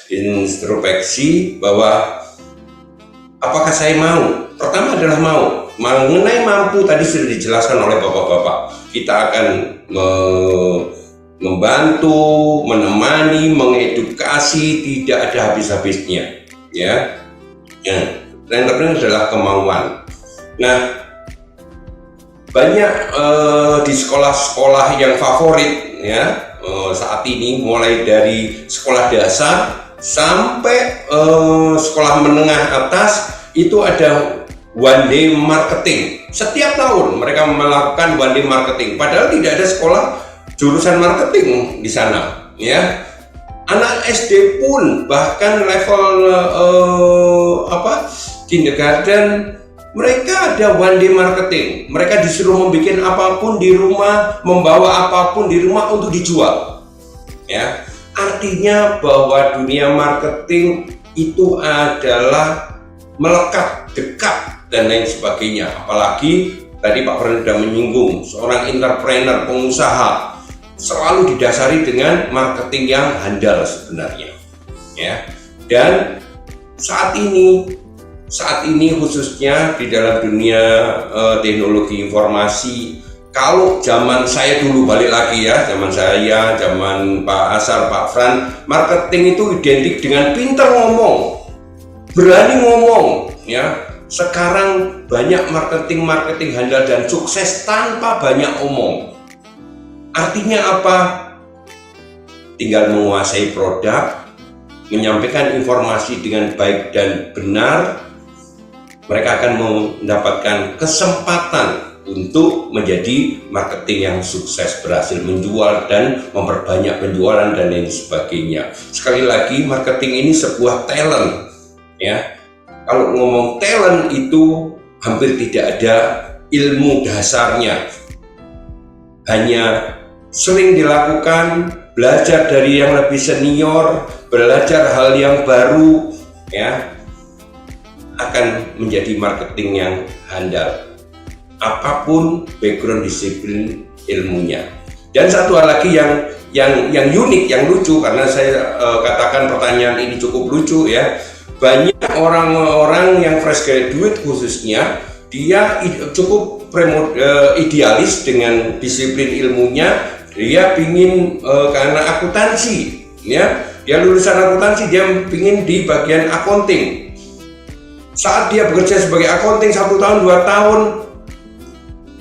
introspeksi bahwa apakah saya mau? Pertama adalah mau. Mengenai mampu tadi sudah dijelaskan oleh bapak-bapak. Kita akan membantu, menemani, mengedukasi, tidak ada habis-habisnya, ya. Yang penting adalah kemauan. Nah, banyak di sekolah-sekolah yang favorit, ya, saat ini, mulai dari sekolah dasar sampai sekolah menengah atas, itu ada one day marketing. Setiap tahun mereka melakukan one day marketing, padahal tidak ada sekolah jurusan marketing di sana, ya. Anak SD pun bahkan level kindergarten Mereka ada one day marketing. Mereka disuruh membuat apapun di rumah, membawa apapun di rumah untuk dijual. Ya, artinya bahwa dunia marketing itu adalah melekat, dekat, dan lain sebagainya. Apalagi tadi Pak Fran sudah menyinggung, seorang entrepreneur, pengusaha selalu didasari dengan marketing yang handal sebenarnya. Ya, dan saat ini khususnya di dalam dunia teknologi informasi, kalau zaman saya dulu, balik lagi ya, zaman saya, zaman Pak Asar, Pak Fran, marketing itu identik dengan pintar ngomong, berani ngomong, ya. Sekarang banyak marketing handal dan sukses tanpa banyak omong. Artinya apa? Tinggal menguasai produk, menyampaikan informasi dengan baik dan benar, mereka akan mendapatkan kesempatan untuk menjadi marketing yang sukses, berhasil menjual dan memperbanyak penjualan dan lain sebagainya. Sekali lagi, marketing ini sebuah talent, ya. Kalau ngomong talent itu hampir tidak ada ilmu dasarnya, hanya sering dilakukan, belajar dari yang lebih senior, belajar hal yang baru, ya, akan menjadi marketing yang handal. Apapun background disiplin ilmunya. Dan satu hal lagi yang unik, yang lucu, karena saya katakan pertanyaan ini cukup lucu ya. Banyak orang-orang yang fresh graduate khususnya, dia cukup idealis dengan disiplin ilmunya. Dia pingin karena akuntansi, ya, dia lulusan akuntansi, dia pingin di bagian accounting. Saat dia bekerja sebagai accounting 1 tahun 2 tahun,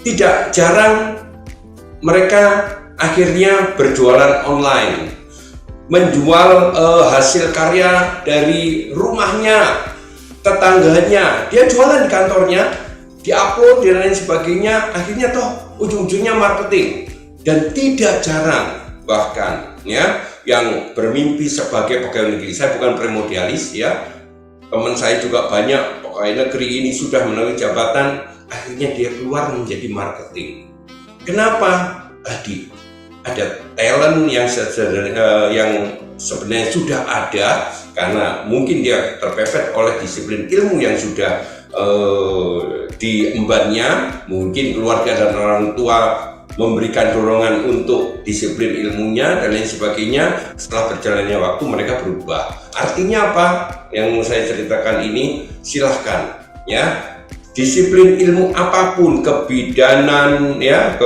tidak jarang mereka akhirnya berjualan online, menjual hasil karya dari rumahnya, tetangganya, dia jualan di kantornya, diupload dan lain sebagainya. Akhirnya toh ujung-ujungnya marketing. Dan tidak jarang bahkan ya yang bermimpi sebagai pegawai negeri. Saya bukan primordialis ya, teman saya juga banyak pegawai negeri ini sudah menaiki jabatan, akhirnya dia keluar menjadi marketing. Kenapa? Tadi ada talent yang sebenarnya sudah ada, karena mungkin dia terpepet oleh disiplin ilmu yang sudah diembannya, mungkin keluarga dan orang tua memberikan dorongan untuk disiplin ilmunya dan lain sebagainya. Setelah berjalannya waktu mereka berubah. Artinya apa? Yang saya ceritakan ini, silahkan ya, disiplin ilmu apapun, kebidanan ya,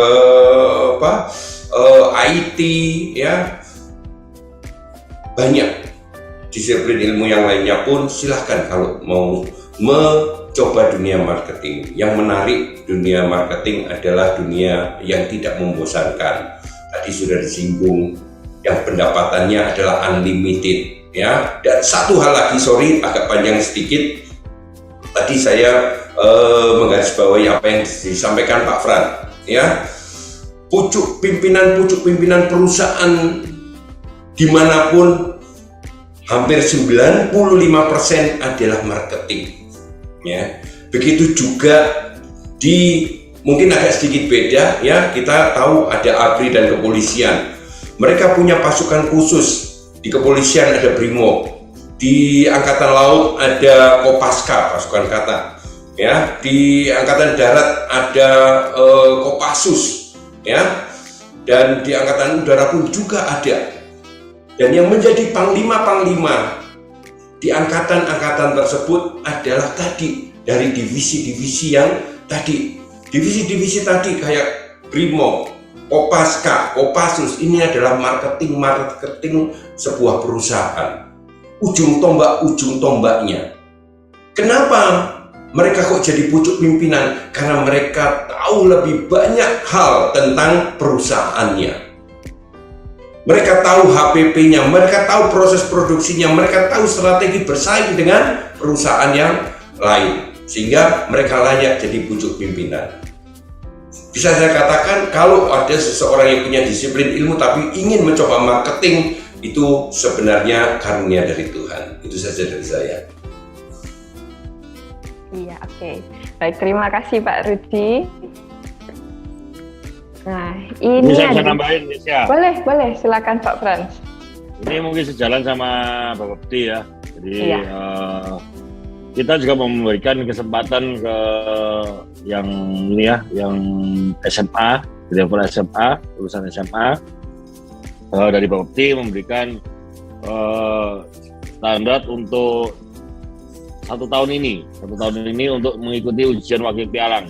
IT ya, banyak disiplin ilmu yang lainnya pun silahkan kalau mau mencoba dunia marketing. Yang menarik dunia marketing adalah dunia yang tidak membosankan. Tadi sudah disinggung, yang pendapatannya adalah unlimited ya. Dan satu hal lagi, sorry agak panjang sedikit, tadi saya menggarisbawahi apa yang disampaikan Pak Fran ya. Pucuk pimpinan perusahaan dimanapun hampir 95% adalah marketing ya. Begitu juga mungkin agak sedikit beda ya, kita tahu ada ABRI dan kepolisian. Mereka punya pasukan khusus. Di kepolisian ada BRIMOB, di Angkatan Laut ada Kopaska, pasukan kata ya, di Angkatan Darat ada Kopassus ya, dan di Angkatan Udara pun juga ada. Dan yang menjadi panglima di angkatan-angkatan tersebut adalah tadi dari divisi-divisi yang tadi, divisi-divisi tadi kayak BRIMOB, Kopaska, Kopassus. Ini adalah marketing sebuah perusahaan. Ujung tombaknya. Kenapa mereka kok jadi pucuk pimpinan? Karena mereka tahu lebih banyak hal tentang perusahaannya. Mereka tahu HPP-nya, mereka tahu proses produksinya, mereka tahu strategi bersaing dengan perusahaan yang lain, sehingga mereka layak jadi pucuk pimpinan. Bisa saya katakan, kalau ada seseorang yang punya disiplin ilmu tapi ingin mencoba marketing, itu sebenarnya karunia dari Tuhan. Itu saja dari saya. Iya, oke. Baik, terima kasih Pak Rudi. Nah, ini Bisa nambahin, ya. Boleh, silakan Pak Frans. Ini mungkin sejalan sama Bapak Peti ya. Jadi Iya. Kita juga memberikan kesempatan ke yang ini ya, yang SMA, di level SMA, lulusan SMA, dari Bapak Peti memberikan standar untuk 1 tahun ini untuk mengikuti ujian wakil pialang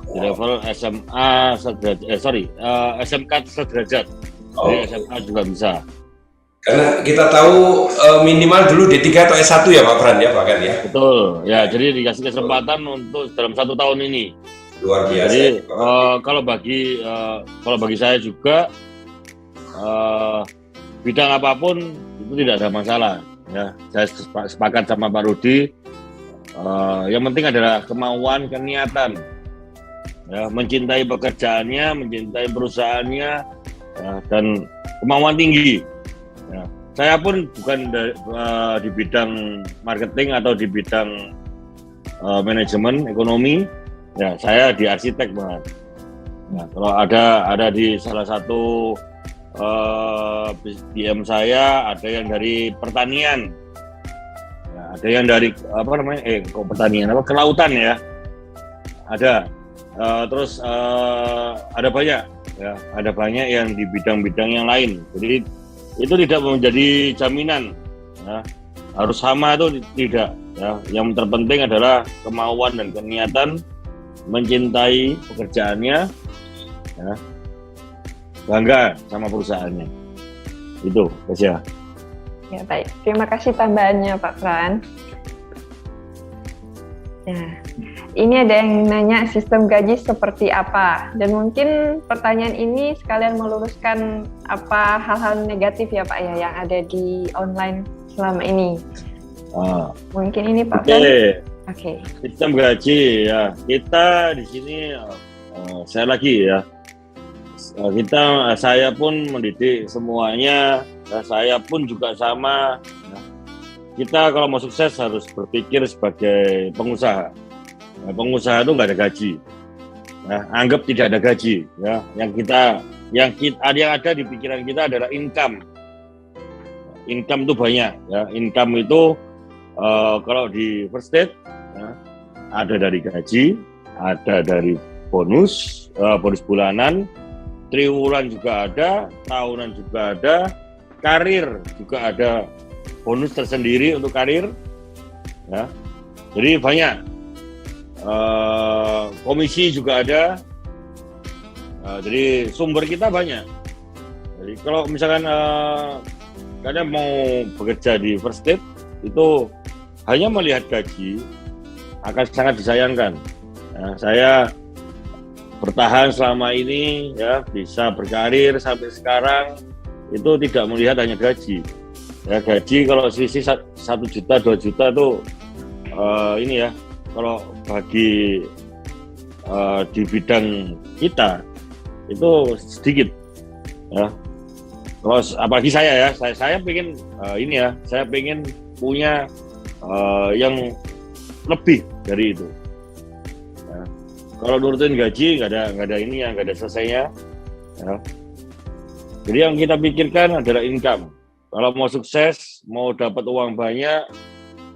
di level SMA SMK sederajat. Jadi SMA juga bisa. Karena kita tahu minimal dulu D3 atau S1 ya Pak Fran ya bahkan ya. Betul, ya jadi dikasih kesempatan untuk dalam 1 tahun ini. Luar biasa. Jadi kalau bagi saya juga bidang apapun itu tidak ada masalah. Ya, saya sepakat sama Pak Rudi. Yang penting adalah kemauan, keniatan, ya, mencintai pekerjaannya, mencintai perusahaannya, ya, dan kemauan tinggi. Ya. Saya pun bukan di bidang marketing atau di bidang manajemen ekonomi. Ya, saya di arsitek banget. Nah, kalau ada di salah satu PM saya, ada yang dari pertanian, ya, ada yang dari kelautan ya, ada. Terus ada banyak, ya, ada banyak yang di bidang-bidang yang lain. Jadi itu tidak menjadi jaminan, ya. Harus sama itu tidak. Ya. Yang terpenting adalah kemauan dan niatan, mencintai pekerjaannya, ya, bangga sama perusahaannya. Itu, Kasya. Ya baik, terima kasih tambahannya Pak Fran. Nah, ini ada yang nanya sistem gaji seperti apa, dan mungkin pertanyaan ini sekalian meluruskan apa hal-hal negatif ya Pak ya yang ada di online selama ini. Mungkin ini Pak Fran. Oke. Sistem gaji ya, kita di sini saya lagi ya. Saya pun mendidik semuanya, saya pun juga sama. Kita kalau mau sukses harus berpikir sebagai pengusaha. Nah, pengusaha itu nggak ada gaji. Nah, anggap tidak ada gaji. Ya, yang ada di pikiran kita adalah income. Income itu banyak. Ya, income itu kalau di First State ya, ada dari gaji, ada dari bonus bulanan, triwulan juga ada, tahunan juga ada, karir juga ada. Bonus tersendiri untuk karir, ya. Jadi banyak. Komisi juga ada. Jadi sumber kita banyak. Jadi kalau misalkan kalian mau bekerja di First State itu hanya melihat gaji akan sangat disayangkan. Ya, saya bertahan selama ini, ya, bisa berkarir sampai sekarang itu tidak melihat hanya gaji. Ya, gaji kalau selisih 1 juta, 2 juta itu ini ya, kalau bagi di bidang kita itu sedikit ya. Kalau apalagi saya ya, saya pengen ini ya, saya pengen punya yang lebih dari itu. Ya. Kalau nurutin gaji nggak ada ini ya, nggak ada selesainya. Ya. Jadi yang kita pikirkan adalah income. Kalau mau sukses, mau dapat uang banyak,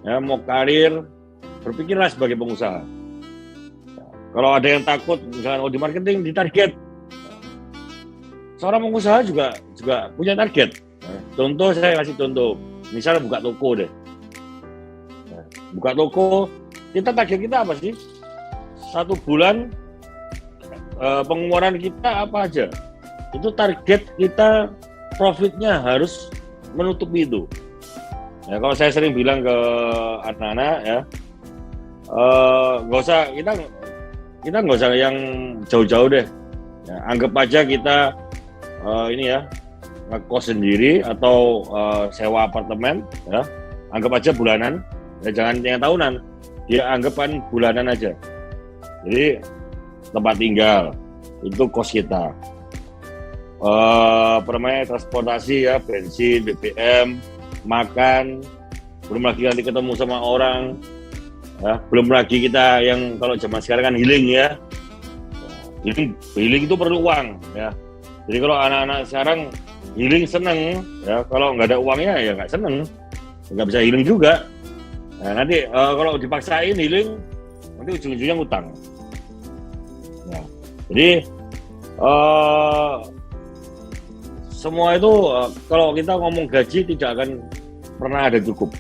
ya, mau karir, berpikirlah sebagai pengusaha. Ya, kalau ada yang takut, misalnya di marketing ditarget, seorang pengusaha juga punya target. Ya, contoh saya kasih contoh, misalnya buka toko deh. Ya, buka toko, target kita apa sih? 1 bulan pengeluaran kita apa aja? Itu target kita, profitnya harus menutupi itu. Ya, kalau saya sering bilang ke anak-anak ya, nggak usah kita nggak usah yang jauh-jauh deh. Ya, anggap aja kita ini ya, ngekos sendiri atau sewa apartemen, ya, anggap aja bulanan, ya, jangan yang tahunan, dia anggapan bulanan aja. Jadi tempat tinggal itu kos kita. Transportasi ya, bensin, BBM, makan, belum lagi nanti ketemu sama orang, Ya, belum lagi kita yang kalau zaman sekarang kan healing ya. Healing itu perlu uang ya. Jadi kalau anak-anak sekarang healing seneng ya, kalau nggak ada uangnya ya nggak seneng, nggak bisa healing juga. Nah, nanti kalau dipaksain healing, nanti ujung-ujungnya ngutang. Ya. Jadi semua itu kalau kita ngomong gaji tidak akan pernah ada cukup.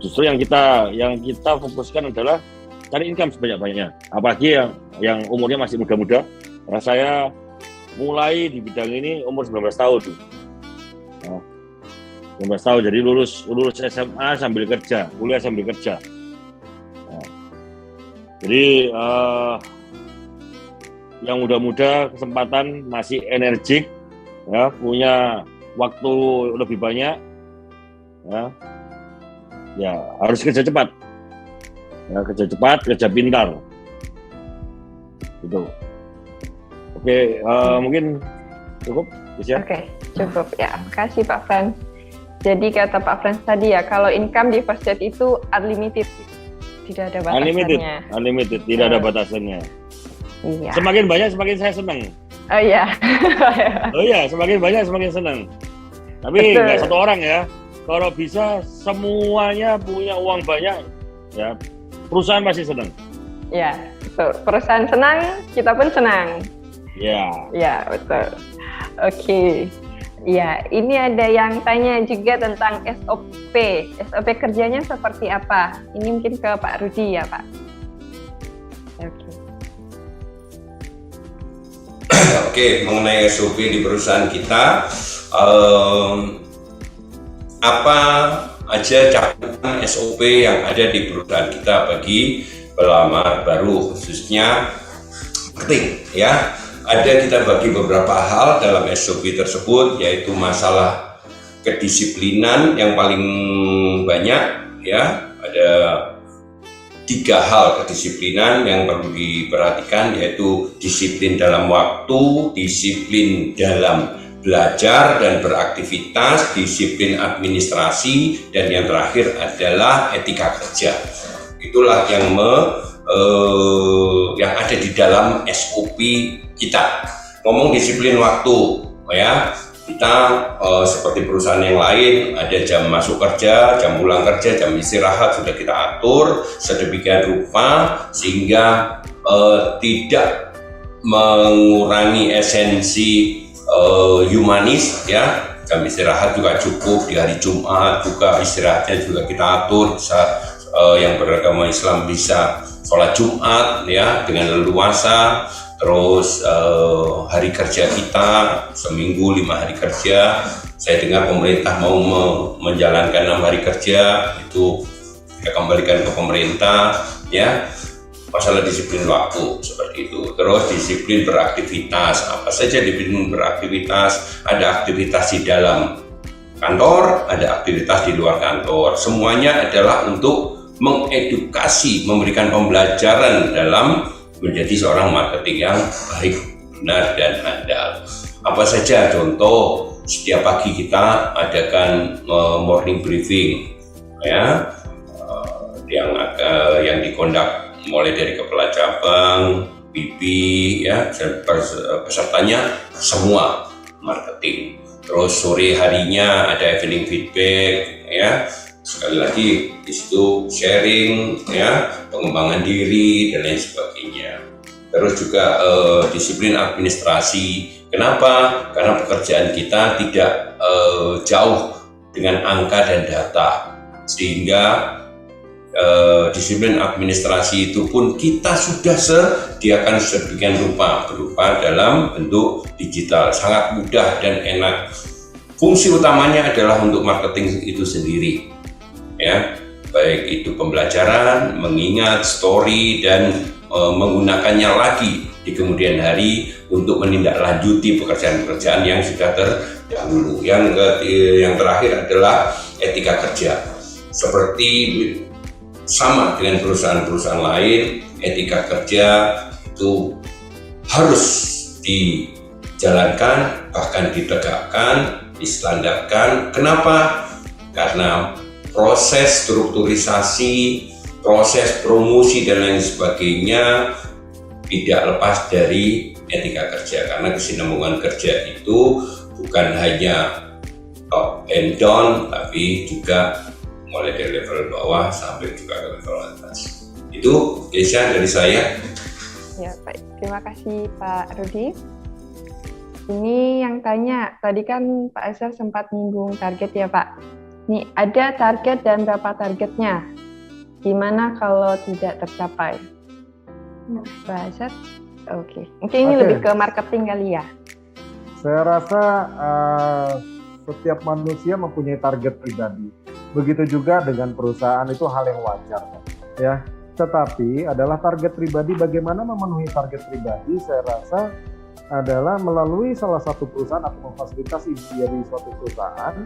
Justru yang kita fokuskan adalah cari income sebanyak-banyaknya. Apalagi yang umurnya masih muda-muda. Nah, saya mulai di bidang ini umur 19 tahun. Nah, 19 tahun, jadi lulus SMA sambil kerja, kuliah sambil kerja. Nah, jadi yang muda-muda kesempatan masih energik, ya, punya waktu lebih banyak, ya harus kerja cepat, ya, kerja pintar, gitu. Oke, mungkin cukup, ya. Oke, cukup ya. Makasih Pak Frans. Jadi kata Pak Frans tadi ya, kalau income di First Jet itu unlimited, tidak ada batasannya. Unlimited, tidak ada batasannya. Iya. Semakin banyak semakin saya senang. Oh iya. Oh iya, semakin banyak semakin senang. Tapi nggak satu orang ya. Kalau bisa semuanya punya uang banyak, ya perusahaan pasti senang. Ya, betul. Perusahaan senang, kita pun senang. Ya. Ya, betul. Oke. Ya, ini ada yang tanya juga tentang SOP. SOP kerjanya seperti apa? Ini mungkin ke Pak Rudi ya, Pak. Oke. Oke, mengenai SOP di perusahaan kita, apa aja catatan SOP yang ada di perusahaan kita bagi pelamar baru, khususnya marketing, ya. Ada kita bagi beberapa hal dalam SOP tersebut, yaitu masalah kedisiplinan yang paling banyak, ya. Ada 3 hal kedisiplinan yang perlu diperhatikan, yaitu disiplin dalam waktu, disiplin dalam belajar dan beraktivitas, disiplin administrasi, dan yang terakhir adalah etika kerja. Itulah yang yang ada di dalam SOP kita. Ngomong disiplin waktu, ya, kita seperti perusahaan yang lain ada jam masuk kerja, jam pulang kerja, jam istirahat sudah kita atur sedemikian rupa sehingga tidak mengurangi esensi humanis, ya. Jam istirahat juga cukup, di hari Jumat juga istirahatnya juga kita atur, yang beragama Islam bisa sholat Jumat, ya, dengan leluasa. Terus hari kerja kita seminggu 5 hari kerja. Saya dengar pemerintah mau menjalankan 6 hari kerja, itu kita kembalikan ke pemerintah, ya. Masalah disiplin waktu seperti itu. Terus disiplin beraktivitas. Apa saja disiplin beraktivitas? Ada aktivitas di dalam kantor, ada aktivitas di luar kantor. Semuanya adalah untuk mengedukasi, memberikan pembelajaran dalam menjadi seorang marketing yang baik, benar, dan handal. Apa saja contoh? Setiap pagi kita adakan morning briefing, ya, yang dikondak mulai dari kepala cabang, BP, ya, pesertanya semua marketing. Terus sore harinya ada evening feedback, ya. Sekali lagi di situ sharing, ya, pengembangan diri dan lain sebagainya. Terus juga disiplin administrasi. Kenapa? Karena pekerjaan kita tidak jauh dengan angka dan data, sehingga disiplin administrasi itu pun kita sudah sediakan sedemikian rupa, berupa dalam bentuk digital, sangat mudah dan enak. Fungsi utamanya adalah untuk marketing itu sendiri, ya, baik itu pembelajaran, mengingat story, dan menggunakannya lagi di kemudian hari untuk menindaklanjuti pekerjaan-pekerjaan yang sudah terdahulu. Yang terakhir adalah etika kerja. Seperti sama dengan perusahaan-perusahaan lain, etika kerja itu harus dijalankan, bahkan ditegakkan, distandarkan. Kenapa? karena proses strukturisasi, proses promosi dan lain sebagainya tidak lepas dari etika kerja, karena kesinambungan kerja itu bukan hanya top and down, tapi juga mulai dari level bawah sampai juga ke level atas. Itu Kesia dari saya. Ya, baik. Terima kasih Pak Rudi. Ini yang tanya, tadi kan Pak Azhar sempat menyinggung target ya Pak. Nih, ada target dan berapa targetnya? Gimana kalau tidak tercapai? Pak Azhar? Oke. Mungkin ini lebih ke marketing kali ya? Saya rasa setiap manusia mempunyai target pribadi. Begitu juga dengan perusahaan, itu hal yang wajar, ya. Tetapi adalah target pribadi, bagaimana memenuhi target pribadi, saya rasa adalah melalui salah satu perusahaan atau memfasilitasi dari suatu perusahaan.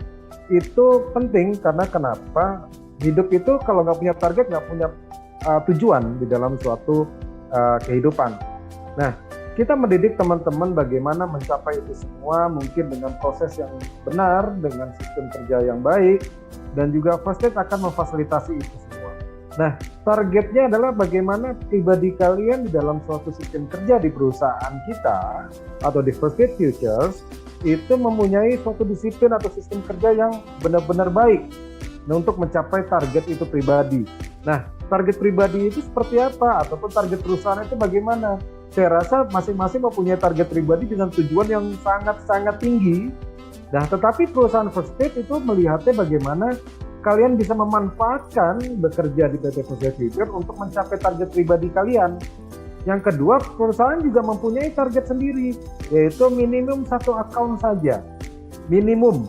Itu penting karena kenapa? Hidup itu kalau nggak punya target, nggak punya tujuan di dalam suatu kehidupan. Nah, kita mendidik teman-teman bagaimana mencapai itu semua, mungkin dengan proses yang benar, dengan sistem kerja yang baik, dan juga First Aid akan memfasilitasi itu semua. Nah, targetnya adalah bagaimana pribadi kalian di dalam suatu sistem kerja di perusahaan kita atau di First Aid Futures itu mempunyai suatu disiplin atau sistem kerja yang benar-benar baik. Nah, untuk mencapai target itu pribadi. Nah, target pribadi itu seperti apa? Ataupun target perusahaan itu bagaimana? Saya rasa masing-masing mempunyai target pribadi dengan tujuan yang sangat-sangat tinggi. Nah, tetapi perusahaan First Aid itu melihatnya bagaimana kalian bisa memanfaatkan bekerja di PT First Aid Future untuk mencapai target pribadi kalian. Yang kedua, perusahaan juga mempunyai target sendiri, yaitu minimum 1 account saja. Minimum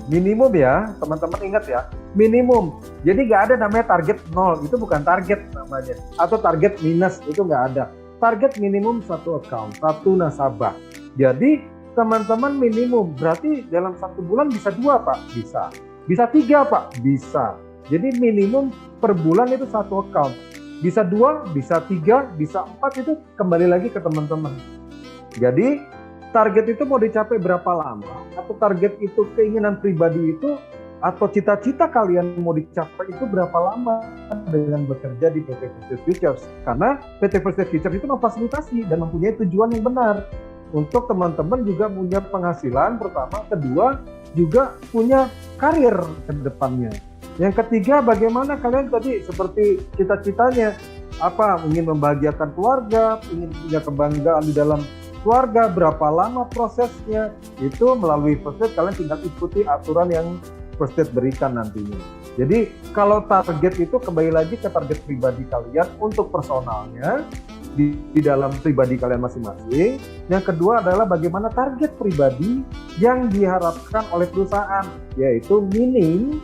ya, teman-teman ingat ya, minimum. Jadi nggak ada namanya target 0, itu bukan target namanya. Atau target minus, itu nggak ada. Target minimum 1 account, 1 nasabah. Jadi teman-teman minimum, berarti dalam 1 bulan bisa 2 Pak? Bisa. Bisa 3 Pak? Bisa. Jadi minimum per bulan itu 1 account. Bisa 2, bisa 3, bisa 4, itu kembali lagi ke teman-teman. Jadi target itu mau dicapai berapa lama? Atau target itu keinginan pribadi itu atau cita-cita kalian mau dicapai itu berapa lama dengan bekerja di PT First Aid Futures? Karena PT First Aid Futures itu memfasilitasi dan mempunyai tujuan yang benar untuk teman-teman juga punya penghasilan pertama, kedua juga punya karir ke depannya. Yang ketiga, bagaimana kalian tadi seperti cita-citanya apa, ingin membahagiakan keluarga, ingin punya kebanggaan di dalam keluarga, berapa lama prosesnya, itu melalui First Aid kalian tinggal ikuti aturan yang First Aid berikan nantinya. Jadi kalau target itu kembali lagi ke target pribadi kalian untuk personalnya di dalam pribadi kalian masing-masing. Yang kedua adalah bagaimana target pribadi yang diharapkan oleh perusahaan, yaitu minim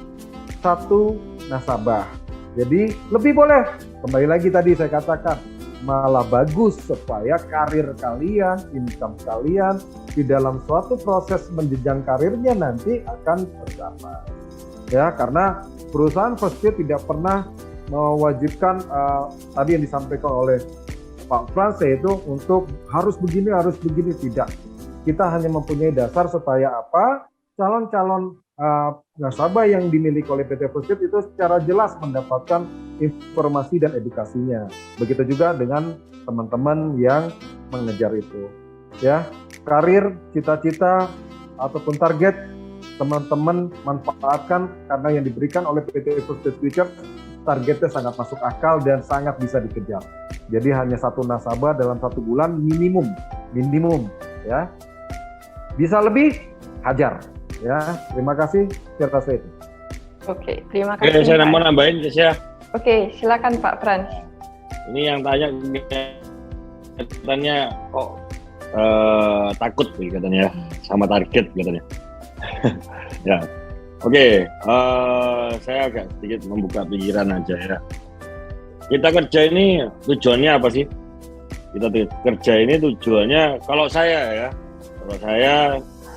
1 nasabah. Jadi lebih boleh, kembali lagi tadi saya katakan, malah bagus supaya karir kalian, income kalian di dalam suatu proses menjenjang karirnya nanti akan tercapai. Ya, karena perusahaan First Aid tidak pernah mewajibkan tadi yang disampaikan oleh Pak Frans itu untuk harus begini, tidak. Kita hanya mempunyai dasar supaya apa? Calon-calon nasabah yang dimiliki oleh PT First Aid itu secara jelas mendapatkan informasi dan edukasinya. Begitu juga dengan teman-teman yang mengejar itu. Ya, karir, cita-cita ataupun target teman-teman manfaatkan karena yang diberikan oleh PT First Aid Future targetnya sangat masuk akal dan sangat bisa dikejar. Jadi hanya 1 nasabah dalam 1 bulan minimum, ya. Bisa lebih, hajar. Ya, terima kasih. Saya itu. Oke, terima kasih. Oke, saya mau nambahin, ya. Oke, silakan Pak Frans. Ini yang tanya katanya kok takut katanya sama target katanya. Ya, oke. Saya agak sedikit membuka pikiran aja ya. Kita kerja ini tujuannya apa sih? Kita kerja ini tujuannya, kalau saya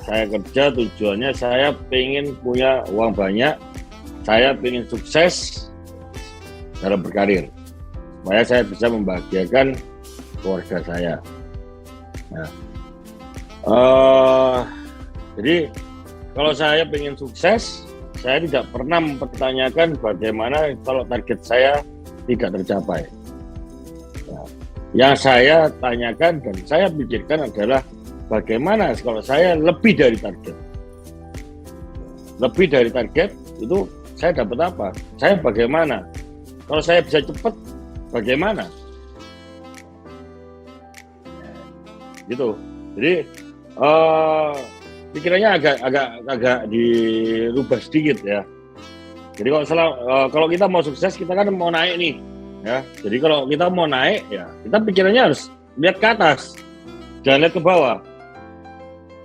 kerja tujuannya saya pengen punya uang banyak, saya pengen sukses dalam berkarir, supaya saya bisa membahagiakan keluarga saya. Nah, jadi kalau saya pengen sukses, saya tidak pernah mempertanyakan bagaimana kalau target saya tidak tercapai. Nah, yang saya tanyakan dan saya pikirkan adalah bagaimana kalau saya lebih dari target. Lebih dari target itu saya dapat apa? Saya bagaimana? Kalau saya bisa cepat, bagaimana? Gitu. Jadi pikirannya agak dirubah sedikit ya. Jadi kalau kita mau sukses, kita kan mau naik nih, ya. Jadi kalau kita mau naik, ya kita pikirannya harus lihat ke atas, jangan lihat ke bawah.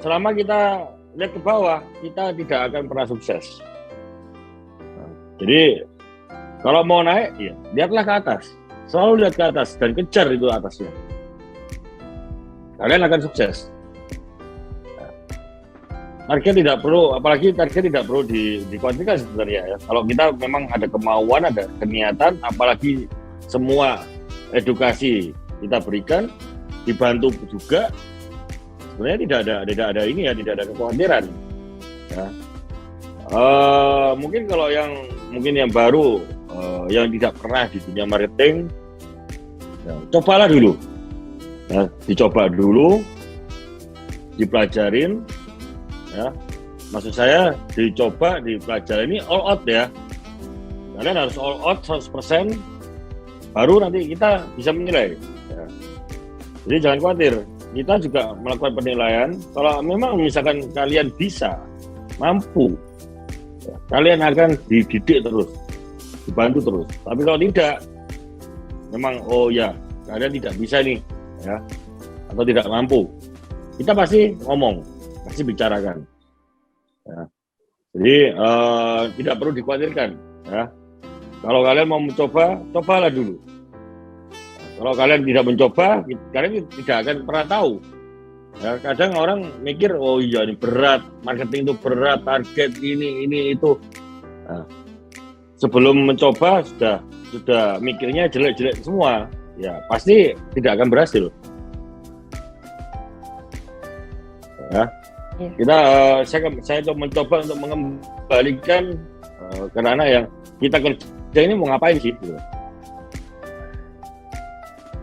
Selama kita lihat ke bawah, kita tidak akan pernah sukses. Nah, jadi kalau mau naik, ya lihatlah ke atas, selalu lihat ke atas dan kejar itu atasnya. Kalian akan sukses. Target tidak perlu, apalagi target tidak perlu dikuantifikasi sebenarnya ya. Kalau kita memang ada kemauan, ada keniatan, apalagi semua edukasi kita berikan, dibantu juga, sebenarnya tidak ada ini ya, tidak ada kekhawatiran. Ya. Mungkin kalau yang baru, yang tidak pernah di dunia marketing, ya, cobalah dulu, ya, dicoba dulu, dipelajarin. Ya, maksud saya dicoba, dipelajari, ini all out ya. Kalian harus all out 100%, baru nanti kita bisa menilai. Ya. Jadi jangan khawatir, kita juga melakukan penilaian. Kalau memang misalkan kalian bisa, mampu, ya, kalian akan dididik terus, dibantu terus. Tapi kalau tidak, memang oh ya kalian tidak bisa nih, ya, atau tidak mampu, kita pasti ngomong. Pasti bicarakan. Ya. Jadi tidak perlu dikhawatirkan. Ya. Kalau kalian mau mencoba, cobalah dulu. Kalau kalian tidak mencoba, kalian tidak akan pernah tahu. Ya, kadang orang mikir, oh iya ini berat, marketing itu berat, target ini itu. Nah, sebelum mencoba sudah mikirnya jelek-jelek semua, ya pasti tidak akan berhasil. Ya. Kita saya coba mencoba untuk mengembalikan ke ranah yang kita kerja ini mau ngapain sih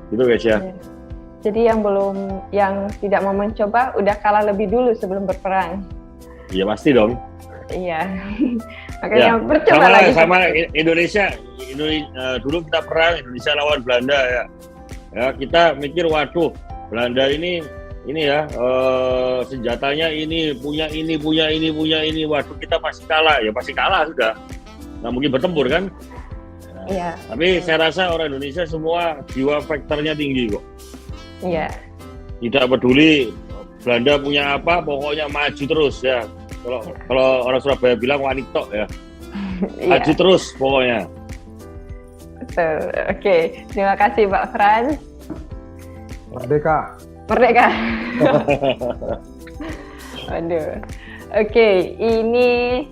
gitu guys ya. Jadi yang tidak mau mencoba udah kalah lebih dulu sebelum berperang. Iya pasti dong. Iya. Makanya ya, bercoba lagi sama Indonesia dulu kita perang Indonesia lawan Belanda ya. Ya kita mikir waduh Belanda ini ya senjatanya ini punya ini, waduh kita pasti kalah, ya pasti kalah sudah, nggak mungkin bertempur kan? Iya. Tapi saya rasa orang Indonesia semua jiwa faktornya tinggi kok. Iya. Tidak peduli Belanda punya apa, pokoknya maju terus ya. Kalau orang Surabaya bilang wanito ya, maju terus pokoknya. Betul. Oke, terima kasih Pak Frans. Merdeka. Waduh. Oke, ini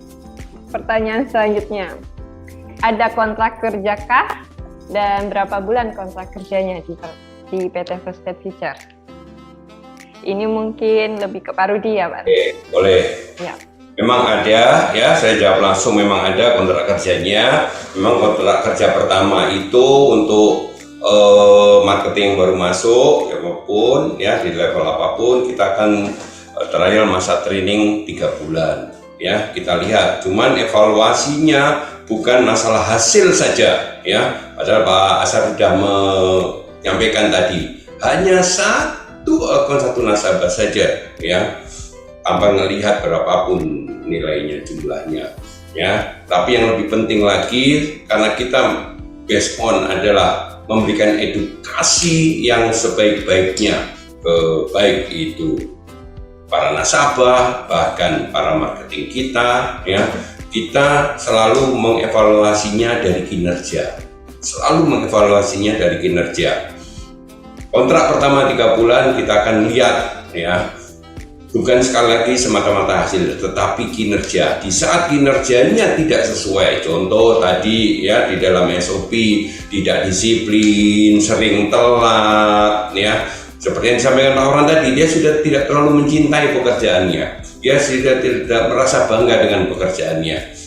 pertanyaan selanjutnya. Ada kontrak kerjakah dan berapa bulan kontrak kerjanya di PT First Step Future? Ini mungkin lebih ke Pak Rudi ya, Pak? Oke, boleh. Ya. Memang ada, ya saya jawab langsung, memang ada kontrak kerjanya. Memang kontrak kerja pertama itu untuk marketing yang baru masuk, apapun ya di level apapun, kita akan trial masa training 3 bulan. Ya, kita lihat. Cuman evaluasinya bukan masalah hasil saja, ya. Padahal Pak Asar sudah menyampaikan tadi, hanya satu nasabah saja, ya. Tanpa melihat berapapun nilainya, jumlahnya, ya. Tapi yang lebih penting lagi, karena kita based on adalah memberikan edukasi yang sebaik-baiknya, baik itu para nasabah, bahkan para marketing kita, ya, kita selalu mengevaluasinya dari kinerja, Kontrak pertama 3 bulan kita akan lihat, ya, bukan sekali lagi semata-mata hasil, tetapi kinerja. Di saat kinerjanya tidak sesuai, contoh tadi ya di dalam SOP tidak disiplin, sering telat, ya seperti yang disampaikan Pak Orhan tadi, dia sudah tidak terlalu mencintai pekerjaannya, dia sudah tidak merasa bangga dengan pekerjaannya.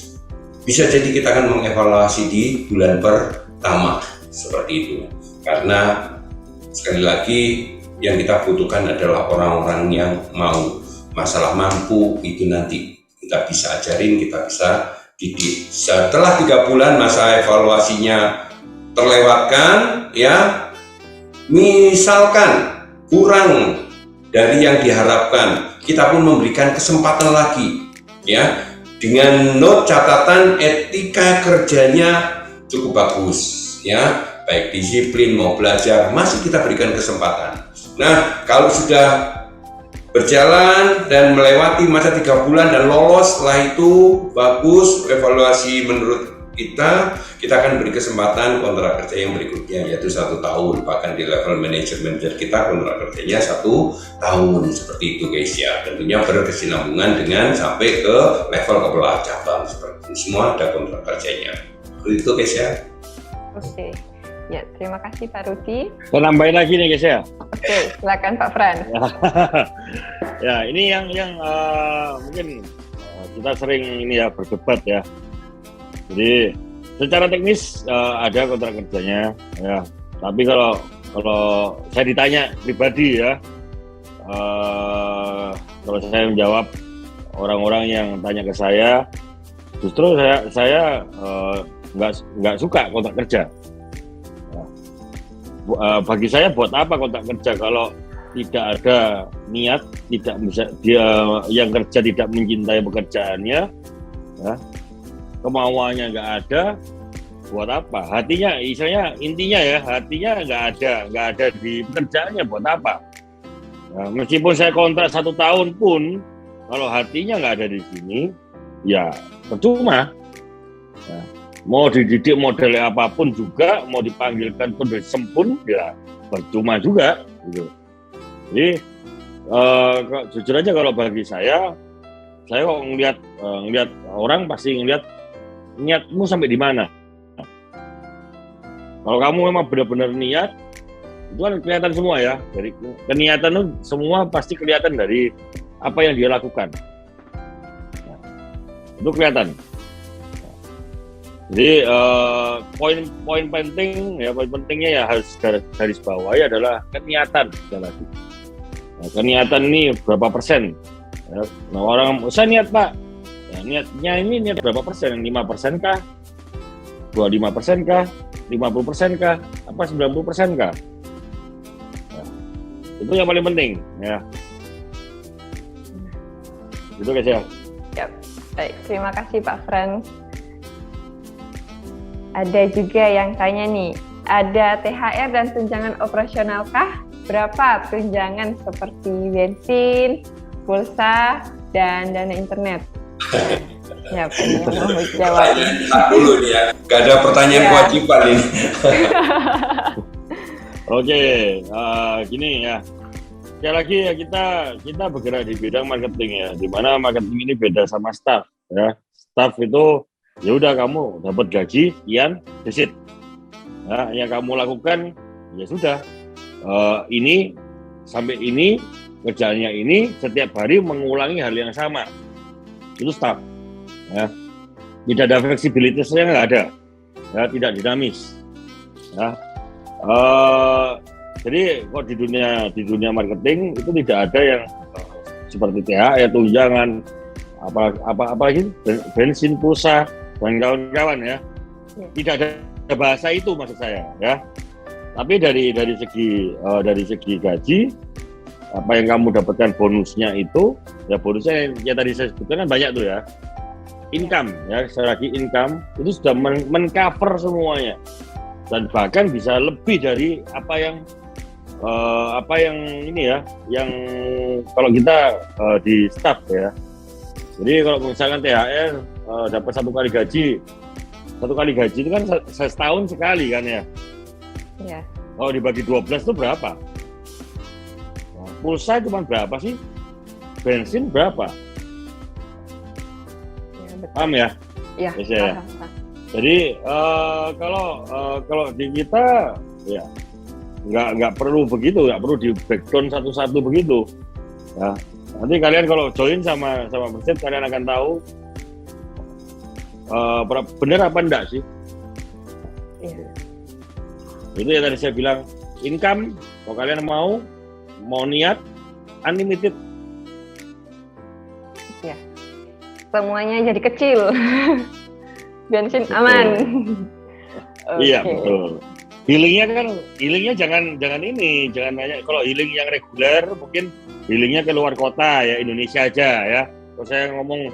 bisa jadi kita akan mengevaluasi di bulan pertama seperti itu. Karena sekali lagi yang kita butuhkan adalah orang-orang yang mau. Masalah mampu itu nanti kita bisa ajarin, kita bisa didik. Setelah 3 bulan masa evaluasinya terlewatkan, ya, misalkan kurang dari yang diharapkan, kita pun memberikan kesempatan lagi, ya, dengan note catatan etika kerjanya cukup bagus, ya, baik disiplin mau belajar, masih kita berikan kesempatan. Nah, kalau sudah berjalan dan melewati masa 3 bulan dan lolos, setelah itu bagus evaluasi menurut kita akan beri kesempatan kontrak kerja yang berikutnya, yaitu 1 tahun. Bahkan di level manajemen kita kontrak kerjanya 1 tahun, seperti itu guys ya. Tentunya berkesinambungan dengan sampai ke level kepala cabang, seperti itu. Semua ada kontrak kerjanya, seperti itu guys ya. Oke. Ya, terima kasih Pak Rudi. Saya nambahin lagi nih guys ya. Oke, silakan Pak Fran. Ya, ini yang mungkin kita sering ini ya berdebat ya. Jadi secara teknis ada kontrak kerjanya ya. Tapi kalau saya ditanya pribadi ya, kalau saya menjawab orang-orang yang tanya ke saya, justru saya nggak suka kontrak kerja. Bagi saya buat apa kontrak kerja kalau tidak ada niat, tidak bisa yang kerja tidak mencintai pekerjaannya, ya, kemauannya nggak ada, buat apa? Hatinya, intinya ya, hatinya nggak ada di pekerjaannya, buat apa? Ya, meskipun saya kontrak 1 tahun pun, kalau hatinya nggak ada di sini, ya percuma. Ya. Mau dididik modelnya apapun juga, mau dipanggilkan penulisem pun, ya percuma juga. Gitu. Jadi jujur aja kalau bagi saya kok ngelihat orang pasti ngelihat niatmu sampai di mana. Kalau kamu memang benar-benar niat, itu kan kelihatan semua ya. Dari keniatan itu semua pasti kelihatan dari apa yang dia lakukan. Nah, itu kelihatan. Jadi poin pentingnya ya harus garis bawahi adalah keniatan sekali lagi. Nah, keniatan ini berapa persen? Ya, nah, orang saya niat Pak, ya, niatnya ini niat berapa persen? 5% kah? 25% kah? 50% kah? Apa 90% kah? Ya, itu yang paling penting ya. Itu guys ya. Ya, baik, terima kasih Pak Fran. Ada juga yang tanya nih, ada THR dan tunjangan operasional kah? Berapa tunjangan seperti bensin, pulsa, dan dana internet? Ya, yang mau jawab. Dulu nih ya, gak ada pertanyaan kewajiban ini. Oke, gini ya. Sekali lagi ya kita bergerak di bidang marketing ya, di mana marketing ini beda sama staff ya. Staff itu ya udah kamu dapat gaji sekian, desit. Nah, yang kamu lakukan ya sudah ini sampai ini kerjaannya ini setiap hari mengulangi hal yang sama. Itu staff. Ya. Tidak ada fleksibilitasnya, nggak ada. Ya, tidak dinamis. Ya. Jadi kok di dunia marketing itu tidak ada yang seperti THR, tunjangan, apa lagi bensin, pulsa dan kawan-kawan ya. Tidak ada bahasa itu maksud saya ya. Tapi dari segi gaji, apa yang kamu dapatkan bonusnya itu, ya bonusnya yang tadi saya sebutkan kan banyak tuh ya. Income ya, sekali lagi income itu sudah men-cover semuanya. Dan bahkan bisa lebih dari apa yang ini ya, yang kalau kita di staff ya. Jadi kalau misalkan THR dapat 1 kali gaji itu kan setahun sekali kan ya. Ya. Kalau dibagi 12 itu berapa? Nah, pulsa cuma berapa sih? Bensin berapa? Ya, betul. Paham ya? Iya. Ya. Jadi kalau di kita ya nggak perlu begitu, nggak perlu di breakdown satu-satu begitu. Ya. Nanti kalian kalau join sama Persib kalian akan tahu benar apa enggak sih? Iya. Itu yang tadi saya bilang, income kalau kalian mau niat unlimited. Ya. Semuanya jadi kecil. Bensin Betul. aman. Iya, Oke. betul. Healingnya jangan jangan nanya. Kalau healing yang reguler mungkin healingnya ke luar kota ya, Indonesia aja ya. Kalau saya ngomong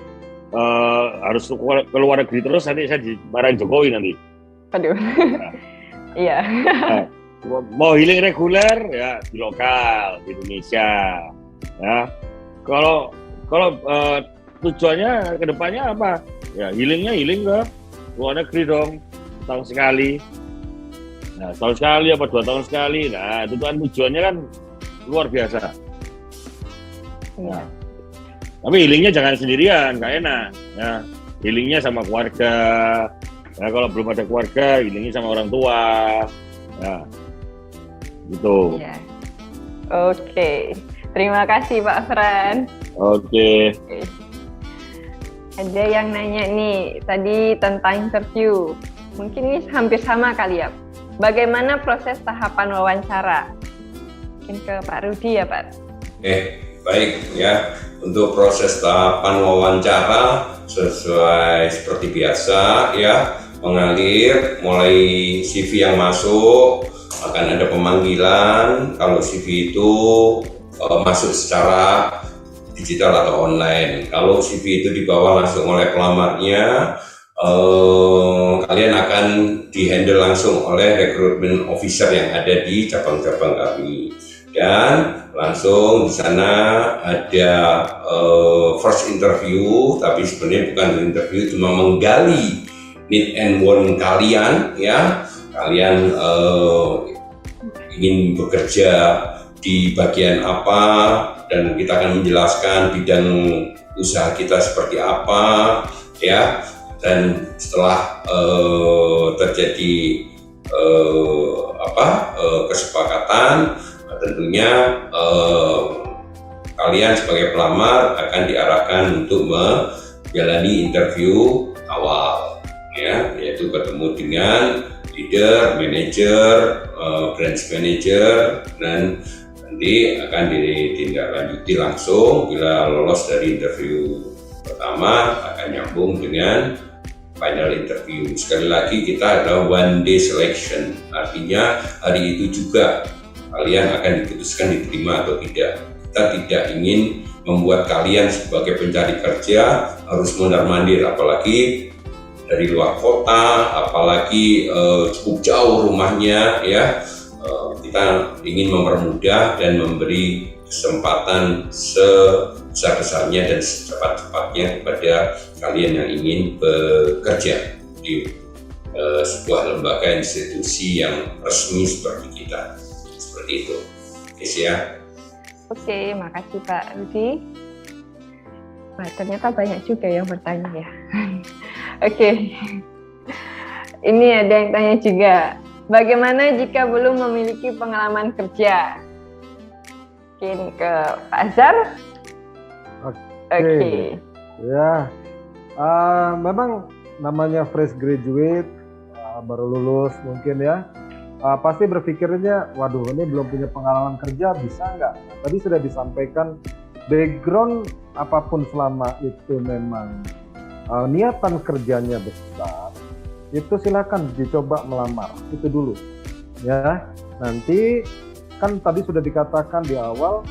harus ke luar negeri terus, nanti saya dimarahin Jokowi nanti. Aduh. Iya. Nah, mau healing reguler ya di lokal di Indonesia ya. Kalau tujuannya kedepannya apa? Ya healing ke luar negeri dong, tahun sekali. Nah, tahun sekali apa 2 tahun sekali. Nah, itu kan tujuannya kan luar biasa. Iya. Tapi healingnya jangan sendirian, nggak enak. Ya, healingnya sama keluarga. Ya, kalau belum ada keluarga, healingnya sama orang tua. Ya, gitu. Iya. Oke. Terima kasih Pak Fran. Oke. Ada yang nanya nih tadi tentang interview. Mungkin ini hampir sama kali ya. Bagaimana proses tahapan wawancara? Mungkin ke Pak Rudi ya Pak. Baik ya. Untuk proses tahapan wawancara sesuai seperti biasa ya, mengalir mulai CV yang masuk, akan ada pemanggilan. Kalau CV itu masuk secara digital atau online. Kalau CV itu dibawa langsung oleh pelamarnya, kalian akan dihandle langsung oleh recruitment officer yang ada di cabang-cabang kami, dan langsung di sana ada first interview, tapi sebenarnya bukan interview, cuma menggali need and want kalian ya. Kalian ingin bekerja di bagian apa, dan kita akan menjelaskan bidang usaha kita seperti apa ya. Dan setelah terjadi kesepakatan, tentunya kalian sebagai pelamar akan diarahkan untuk menjalani interview awal ya, yaitu ketemu dengan leader, manager, branch manager, dan nanti akan ditindaklanjuti langsung. Bila lolos dari interview pertama akan nyambung dengan final interview. Sekali lagi, kita ada one day selection, artinya hari itu juga kalian akan diputuskan diterima atau tidak. Kita tidak ingin membuat kalian sebagai pencari kerja harus mondar-mandir, apalagi dari luar kota, apalagi cukup jauh rumahnya ya. Kita ingin mempermudah dan memberi kesempatan sebesar-besarnya dan secepat-cepatnya kepada kalian yang ingin bekerja di sebuah lembaga institusi yang resmi seperti kita. Seperti itu. Oke, ya. Oke, makasih Pak Rudi. Wah, ternyata banyak juga yang bertanya ya. Oke. Ini ada yang tanya juga. Bagaimana jika belum memiliki pengalaman kerja? Mungkin ke Pak Azhar. Oke. Ya, memang namanya fresh graduate, baru lulus mungkin ya, pasti berpikirnya, waduh ini belum punya pengalaman kerja, bisa nggak? Tadi sudah disampaikan, background apapun selama itu memang niatan kerjanya besar, itu silakan dicoba melamar, itu dulu. Ya, nanti kan tadi sudah dikatakan di awal,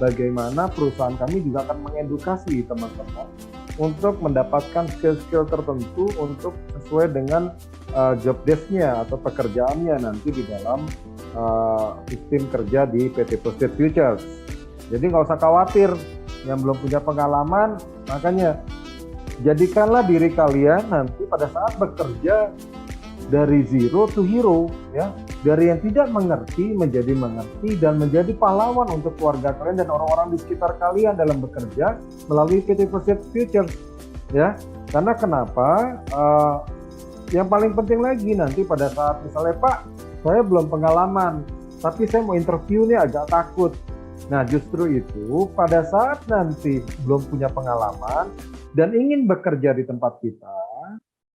bagaimana perusahaan kami juga akan mengedukasi teman-teman untuk mendapatkan skill-skill tertentu untuk sesuai dengan job desk-nya atau pekerjaannya nanti di dalam sistem kerja di PT Postpaid Futures. Jadi nggak usah khawatir yang belum punya pengalaman, makanya jadikanlah diri kalian nanti pada saat bekerja dari zero to hero ya, dari yang tidak mengerti menjadi mengerti dan menjadi pahlawan untuk keluarga kalian dan orang-orang di sekitar kalian dalam bekerja melalui PT Postpaid Futures ya. Karena kenapa? Yang paling penting lagi nanti pada saat misalnya, Pak, saya belum pengalaman, tapi saya mau interview nih agak takut. Nah, justru itu pada saat nanti belum punya pengalaman dan ingin bekerja di tempat kita,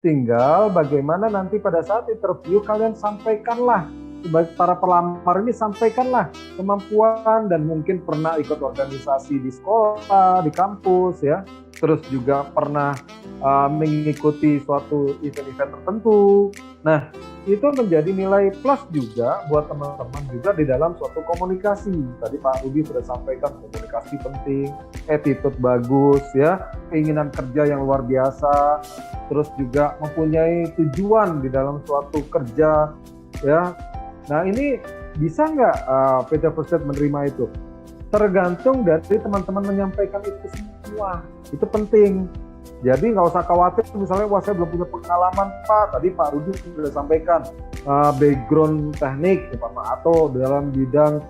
Tinggal bagaimana nanti pada saat interview kalian sampaikanlah, sebagai para pelamar ini sampaikanlah kemampuan dan mungkin pernah ikut organisasi di sekolah, di kampus ya, terus juga pernah mengikuti suatu event-event tertentu. Nah, itu menjadi nilai plus juga buat teman-teman juga di dalam suatu komunikasi. Tadi Pak Rudi sudah sampaikan komunikasi penting, attitude bagus ya, keinginan kerja yang luar biasa, terus juga mempunyai tujuan di dalam suatu kerja ya. Nah ini bisa nggak PT First Aid menerima itu? Tergantung dari teman-teman menyampaikan itu semua, itu penting. Jadi nggak usah khawatir misalnya, wah saya belum punya pengalaman Pak, tadi Pak Rudi sudah sampaikan background teknik Pak, atau dalam bidang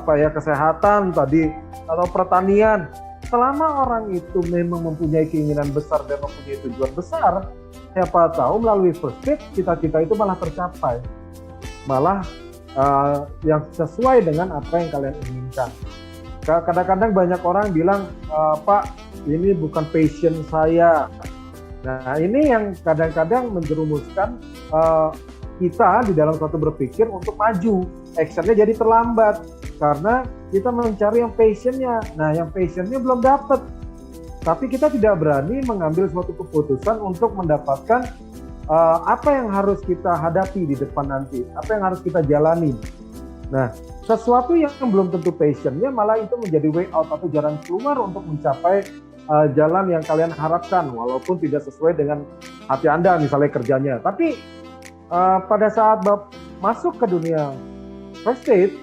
kesehatan tadi, atau pertanian. Selama orang itu memang mempunyai keinginan besar dan mempunyai tujuan besar, siapa tahu melalui First Aid cita-cita itu malah tercapai, malah yang sesuai dengan apa yang kalian inginkan. Kadang-kadang banyak orang bilang, Pak ini bukan passion saya. Nah ini yang kadang-kadang menjerumuskan kita di dalam suatu berpikir untuk maju, actionnya jadi terlambat karena kita mencari yang passionnya. Nah yang passionnya belum dapat, tapi kita tidak berani mengambil suatu keputusan untuk mendapatkan apa yang harus kita hadapi di depan nanti, apa yang harus kita jalani. Nah, sesuatu yang belum tentu passionnya malah itu menjadi way out atau jalan keluar untuk mencapai jalan yang kalian harapkan, walaupun tidak sesuai dengan hati Anda misalnya kerjanya. Tapi pada saat masuk ke dunia First Aid,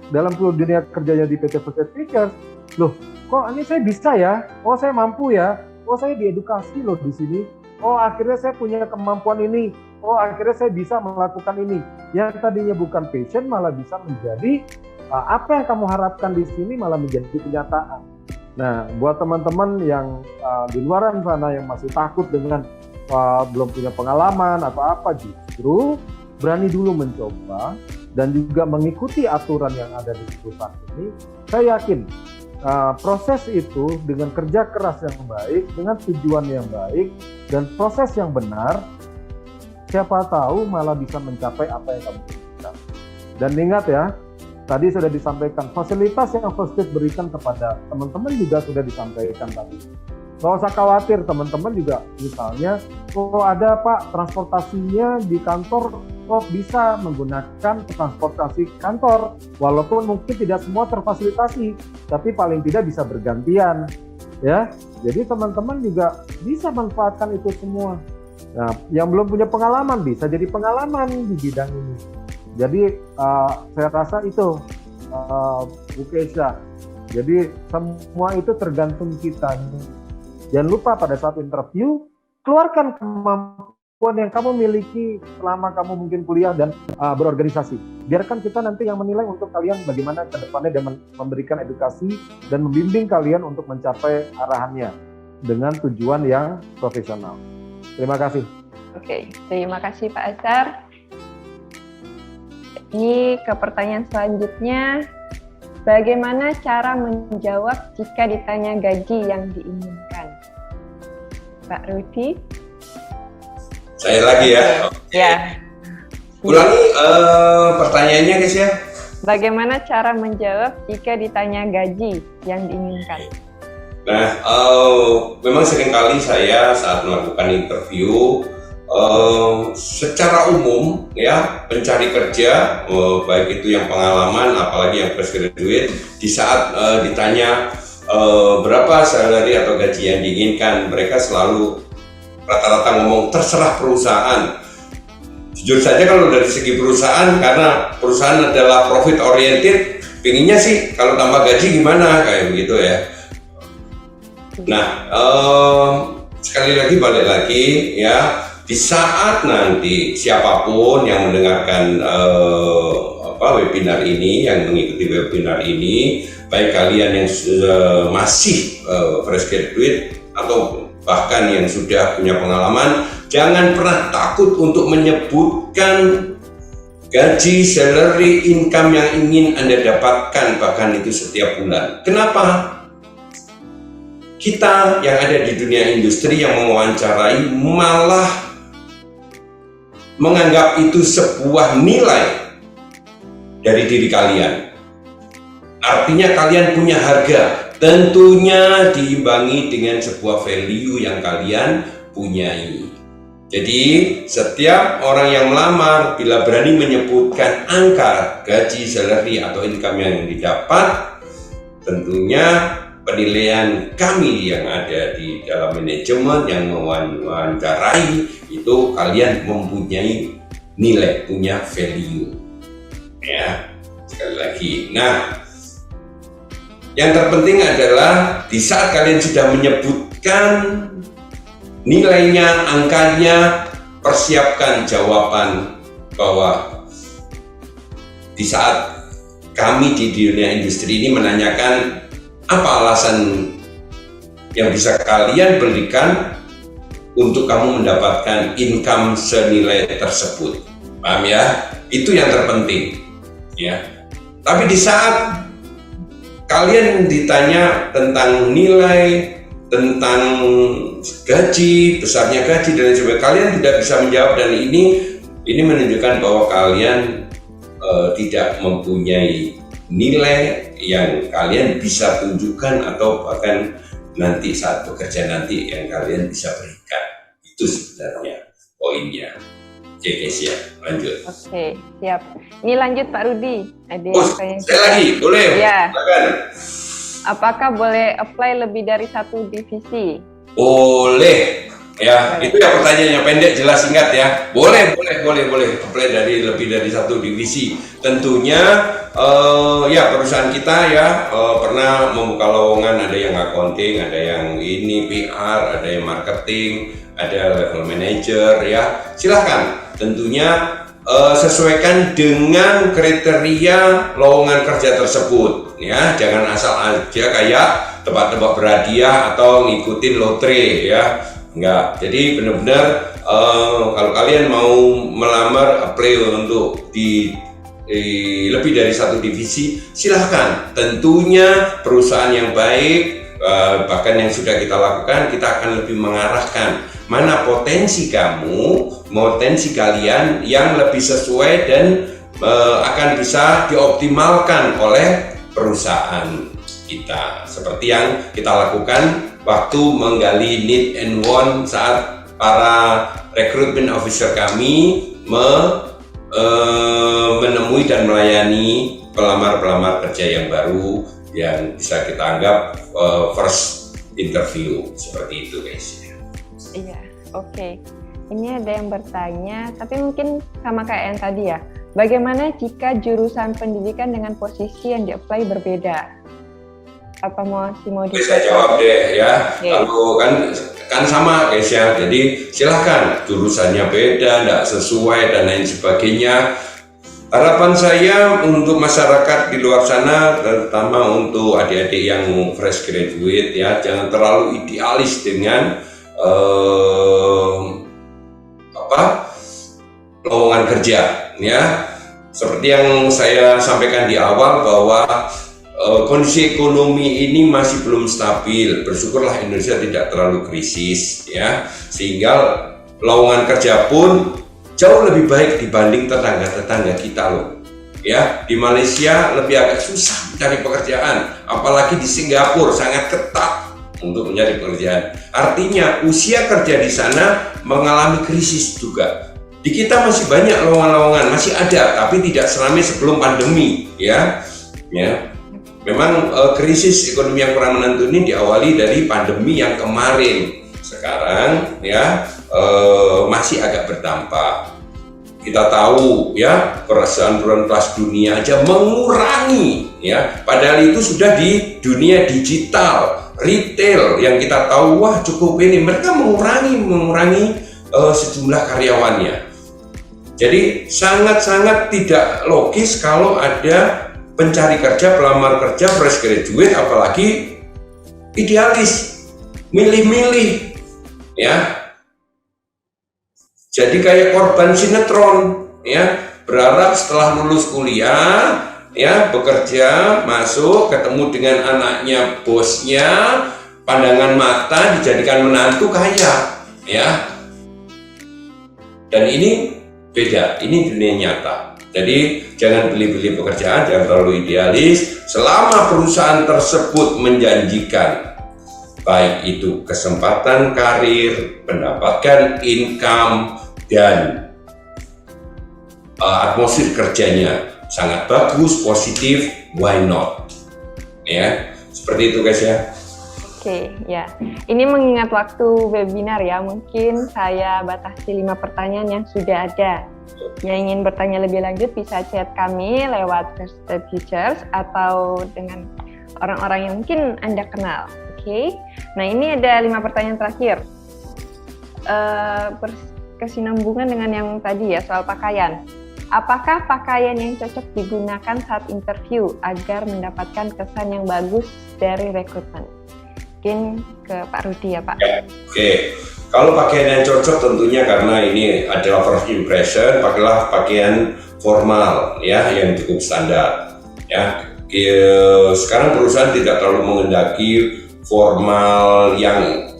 dalam dunia kerjanya di PT First Aid Teachers, loh kok ini saya bisa ya, oh saya mampu ya, oh saya diedukasi loh di sini, oh akhirnya saya punya kemampuan ini, oh akhirnya saya bisa melakukan ini. Yang tadinya bukan passion malah bisa menjadi apa yang kamu harapkan di sini malah menjadi kenyataan. Nah, buat teman-teman yang di luar sana yang masih takut dengan belum punya pengalaman atau apa, justru berani dulu mencoba dan juga mengikuti aturan yang ada di perusahaan ini. Saya yakin proses itu dengan kerja keras yang baik, dengan tujuan yang baik dan proses yang benar, siapa tahu malah bisa mencapai apa yang kamu inginkan. Dan ingat ya, tadi sudah disampaikan fasilitas yang First Aid berikan kepada teman-teman juga sudah disampaikan tadi. Nggak usah khawatir, teman-teman juga misalnya, oh ada Pak transportasinya di kantor, oh bisa menggunakan transportasi kantor, walaupun mungkin tidak semua terfasilitasi, tapi paling tidak bisa bergantian, ya. Jadi teman-teman juga bisa manfaatkan itu semua. Nah, yang belum punya pengalaman bisa jadi pengalaman di bidang ini. Jadi saya rasa itu Bu Keisha. Jadi semua itu tergantung kita. Jangan lupa pada saat interview, keluarkan kemampuan yang kamu miliki selama kamu mungkin kuliah dan berorganisasi. Biarkan kita nanti yang menilai untuk kalian bagaimana ke depannya dan memberikan edukasi dan membimbing kalian untuk mencapai arahannya dengan tujuan yang profesional. Terima kasih. Oke, terima kasih Pak Azhar. Ini ke pertanyaan selanjutnya. Bagaimana cara menjawab jika ditanya gaji yang diinginkan? Pak Rudi? Saya lagi ya. Ya. Ulangi pertanyaannya guys ya. Bagaimana cara menjawab jika ditanya gaji yang diinginkan? Nah, memang seringkali saya saat melakukan interview secara umum ya, pencari kerja baik itu yang pengalaman apalagi yang fresh graduate, di saat ditanya berapa salary atau gaji yang diinginkan, mereka selalu rata-rata ngomong terserah perusahaan. Jujur saja kalau dari segi perusahaan, karena perusahaan adalah profit oriented, pinginnya sih kalau tambah gaji gimana kayak begitu ya. Nah, sekali lagi balik lagi ya, di saat nanti siapapun yang mendengarkan webinar ini, yang mengikuti webinar ini, baik kalian yang masih fresh graduate atau bahkan yang sudah punya pengalaman, jangan pernah takut untuk menyebutkan gaji, salary, income yang ingin Anda dapatkan, bahkan itu setiap bulan. Kenapa? Kita yang ada di dunia industri yang mewawancarai malah menganggap itu sebuah nilai dari diri kalian. Artinya kalian punya harga, tentunya diimbangi dengan sebuah value yang kalian punyai. Jadi setiap orang yang melamar bila berani menyebutkan angka gaji, salary atau income yang didapat, tentunya penilaian kami yang ada di dalam manajemen yang mewawancarai itu kalian mempunyai nilai, punya value. Ya, sekali lagi. Nah, yang terpenting adalah di saat kalian sudah menyebutkan nilainya, angkanya, persiapkan jawaban bahwa di saat kami di dunia industri ini menanyakan apa alasan yang bisa kalian berikan untuk kamu mendapatkan income senilai tersebut. Paham ya? Itu yang terpenting. Ya. Tapi di saat kalian ditanya tentang nilai, tentang gaji, besarnya gaji dan lain sebagainya, kalian tidak bisa menjawab, dan ini menunjukkan bahwa kalian tidak mempunyai nilai yang kalian bisa tunjukkan atau bahkan nanti saat bekerja nanti yang kalian bisa berikan. Itu sebenarnya poinnya. Oke guys ya, lanjut. Oke, siap. Ini lanjut Pak Rudi. Ada saya lagi, boleh? Ya. Silakan. Apakah boleh apply lebih dari satu divisi? Boleh. Ya, itu ya pertanyaannya, pendek, jelas, singkat ya. Boleh. Apply dari lebih dari satu divisi. Tentunya ya perusahaan kita ya pernah membuka lowongan, ada yang accounting, ada yang ini PR, ada yang marketing, ada level manager ya. Silahkan. Tentunya sesuaikan dengan kriteria lowongan kerja tersebut ya. Jangan asal aja kayak tebak-tebak berhadiah atau ngikutin lotre ya. Enggak. Jadi benar-benar kalau kalian mau melamar apply untuk di lebih dari satu divisi, silahkan. Tentunya perusahaan yang baik, bahkan yang sudah kita lakukan, kita akan lebih mengarahkan mana potensi kamu, potensi kalian yang lebih sesuai dan akan bisa dioptimalkan oleh perusahaan kita. Seperti yang kita lakukan waktu menggali need and want saat para recruitment officer kami menemui dan melayani pelamar-pelamar kerja yang baru yang bisa kita anggap first interview, seperti itu guys. Iya, oke. Ini ada yang bertanya, tapi mungkin sama kayak yang tadi ya. Bagaimana jika jurusan pendidikan dengan posisi yang di-apply berbeda? Apa mau bisa jawab deh ya. Kalau kan sama guys ya. Jadi silahkan, jurusannya beda, tidak sesuai dan lain sebagainya. Harapan saya untuk masyarakat di luar sana, terutama untuk adik-adik yang fresh graduate ya, jangan terlalu idealis dengan lowongan kerja ya. Seperti yang saya sampaikan di awal bahwa kondisi ekonomi ini masih belum stabil. Bersyukurlah Indonesia tidak terlalu krisis ya, sehingga lowongan kerja pun jauh lebih baik dibanding tetangga-tetangga kita loh ya. Di Malaysia lebih agak susah mencari pekerjaan, apalagi di Singapura sangat ketat untuk mencari pekerjaan. Artinya usia kerja di sana mengalami krisis juga. Di kita masih banyak lowongan-lowongan, masih ada, tapi tidak seramai sebelum pandemi ya. Memang krisis ekonomi yang kurang menentu ini diawali dari pandemi yang kemarin. Sekarang ya masih agak berdampak. Kita tahu ya, perasaan kelas dunia aja mengurangi ya. Padahal itu sudah di dunia digital, retail yang kita tahu wah cukup ini, mereka mengurangi sejumlah karyawannya. Jadi sangat-sangat tidak logis kalau ada pencari kerja, pelamar kerja, fresh graduate, apalagi idealis, milih-milih ya. Jadi kayak korban sinetron ya, berharap setelah lulus kuliah ya bekerja, masuk, ketemu dengan anaknya bosnya, pandangan mata, dijadikan menantu kaya ya. Dan ini Beda, ini dunia nyata. Jadi jangan beli-beli pekerjaan, jangan terlalu idealis. Selama perusahaan tersebut menjanjikan, baik itu kesempatan karir, mendapatkan income, dan atmosfer kerjanya sangat bagus, positif, why not? Ya, seperti itu guys ya. Oke, ya. Ini mengingat waktu webinar ya, mungkin saya batasi 5 pertanyaan yang sudah ada. Yang ingin bertanya lebih lanjut bisa chat kami lewat First Step Futures atau dengan orang-orang yang mungkin Anda kenal. Oke. Nah, ini ada 5 pertanyaan terakhir. Berkesinambungan dengan yang tadi ya, soal pakaian. Apakah pakaian yang cocok digunakan saat interview agar mendapatkan kesan yang bagus dari rekrutmen? Mungkin ke Pak Rudi ya Pak. Ya, oke. Kalau pakaian yang cocok tentunya karena ini adalah first impression, pakailah pakaian formal ya yang cukup standar. Ya, sekarang perusahaan tidak terlalu menghendaki formal yang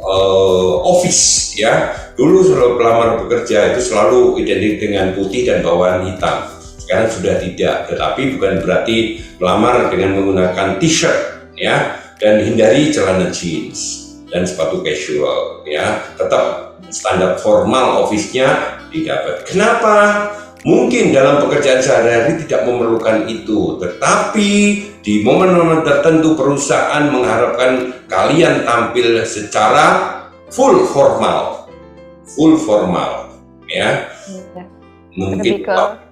office ya. Dulu selalu pelamar bekerja itu selalu identik dengan putih dan bawahan hitam. Sekarang sudah tidak, tetapi bukan berarti melamar dengan menggunakan t-shirt ya, dan hindari celana jeans dan sepatu casual ya. Tetap standar formal office-nya didapat. Kenapa? Mungkin dalam pekerjaan sehari-hari tidak memerlukan itu, tetapi di momen-momen tertentu perusahaan mengharapkan kalian tampil secara full formal ya. Mungkin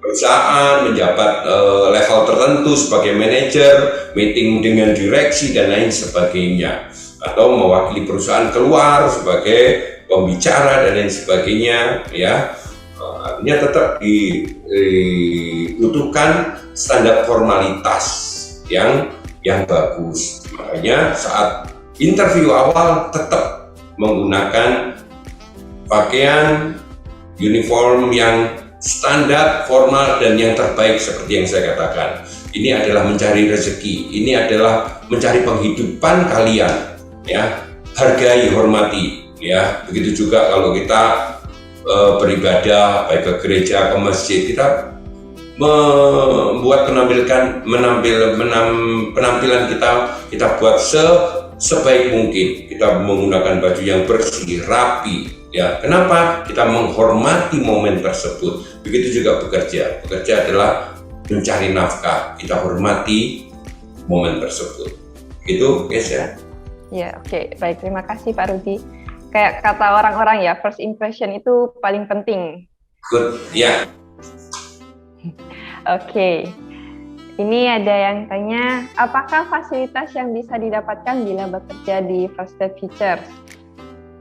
perusahaan menjabat level tertentu sebagai manajer, meeting dengan direksi dan lain sebagainya, atau mewakili perusahaan keluar sebagai pembicara dan lain sebagainya ya. Artinya tetap dibutuhkan standar formalitas yang bagus. Makanya saat interview awal tetap menggunakan pakaian uniform yang standar, formal, dan yang terbaik seperti yang saya katakan. Ini adalah mencari rezeki, ini adalah mencari penghidupan kalian ya. Hargai, hormati ya. Begitu juga kalau kita beribadah baik ke gereja, ke masjid, kita membuat penampilan kita buat sebaik mungkin. Kita menggunakan baju yang bersih, rapi ya. Kenapa? Kita menghormati momen tersebut. Begitu juga bekerja adalah mencari nafkah, kita hormati momen tersebut. Itu guys ya. Ya, oke. Baik, terima kasih Pak Rudi. Kayak kata orang-orang ya, first impression itu paling penting. Good, ya. Oke. Ini ada yang tanya, apakah fasilitas yang bisa didapatkan bila bekerja di First Step Futures?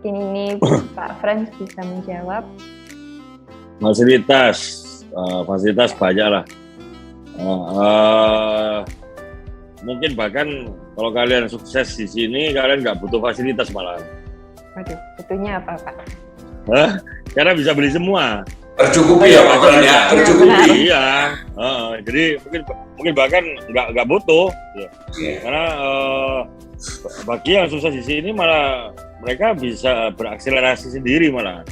Ini Pak Frans bisa menjawab. Fasilitas banyak lah. Mungkin bahkan kalau kalian sukses di sini, kalian nggak butuh fasilitas malah. Waduh, butuhnya apa Pak? Karena bisa beli semua. Tercukupi ya Pak Fran ya, tercukupi. Iya. Jadi mungkin bahkan nggak butuh. Ya. Karena bagi yang sukses di sini malah mereka bisa berakselerasi sendiri malah.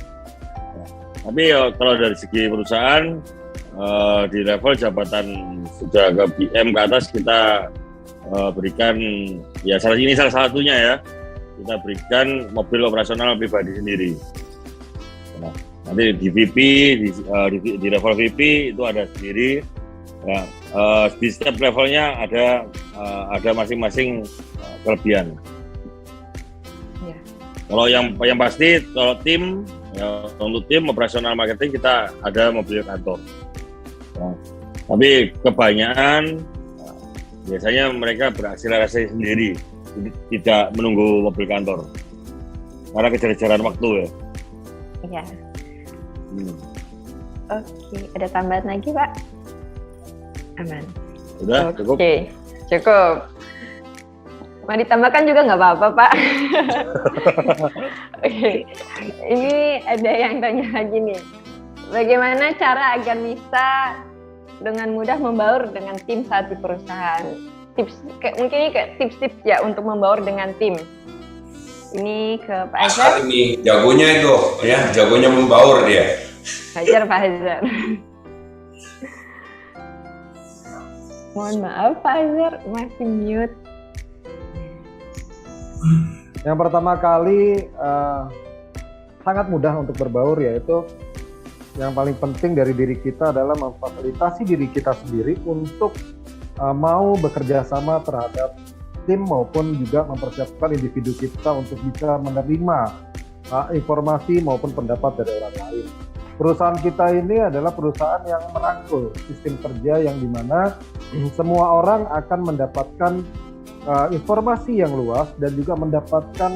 Tapi kalau dari segi perusahaan di level jabatan sudah ke PM ke atas kita berikan ya salah satunya ya, kita berikan mobil operasional pribadi sendiri. Nah, nanti di VP di level VP itu ada sendiri. Ya, di setiap levelnya ada masing-masing kelebihan. Ya. Kalau yang pasti kalau tim ya, untuk tim operasional marketing kita ada mobil kantor. Ya. Tapi kebanyakan biasanya mereka berakselerasi sendiri, tidak menunggu mobil kantor karena kejar-kejaran waktu ya. Iya. Oke, ada tambahan lagi Pak? Aman. Udah cukup. Oke, cukup. Mau ditambahkan juga nggak apa-apa Pak. Oke, ini ada yang tanya lagi nih. Bagaimana cara agar bisa dengan mudah membaur dengan tim saat di perusahaan? Mungkin ini kayak tips-tips ya untuk membaur dengan tim. Ini ke Pak Ezra. Ini jagonya itu ya, jagonya membaur dia. Hajar Pak Azhar. Mohon maaf Pak Azhar, masih mute. Yang pertama kali sangat mudah untuk berbaur, yaitu yang paling penting dari diri kita adalah memfasilitasi diri kita sendiri untuk mau bekerja sama terhadap tim maupun juga mempersiapkan individu kita untuk bisa menerima informasi maupun pendapat dari orang lain. Perusahaan kita ini adalah perusahaan yang merangkul sistem kerja yang dimana semua orang akan mendapatkan informasi yang luas dan juga mendapatkan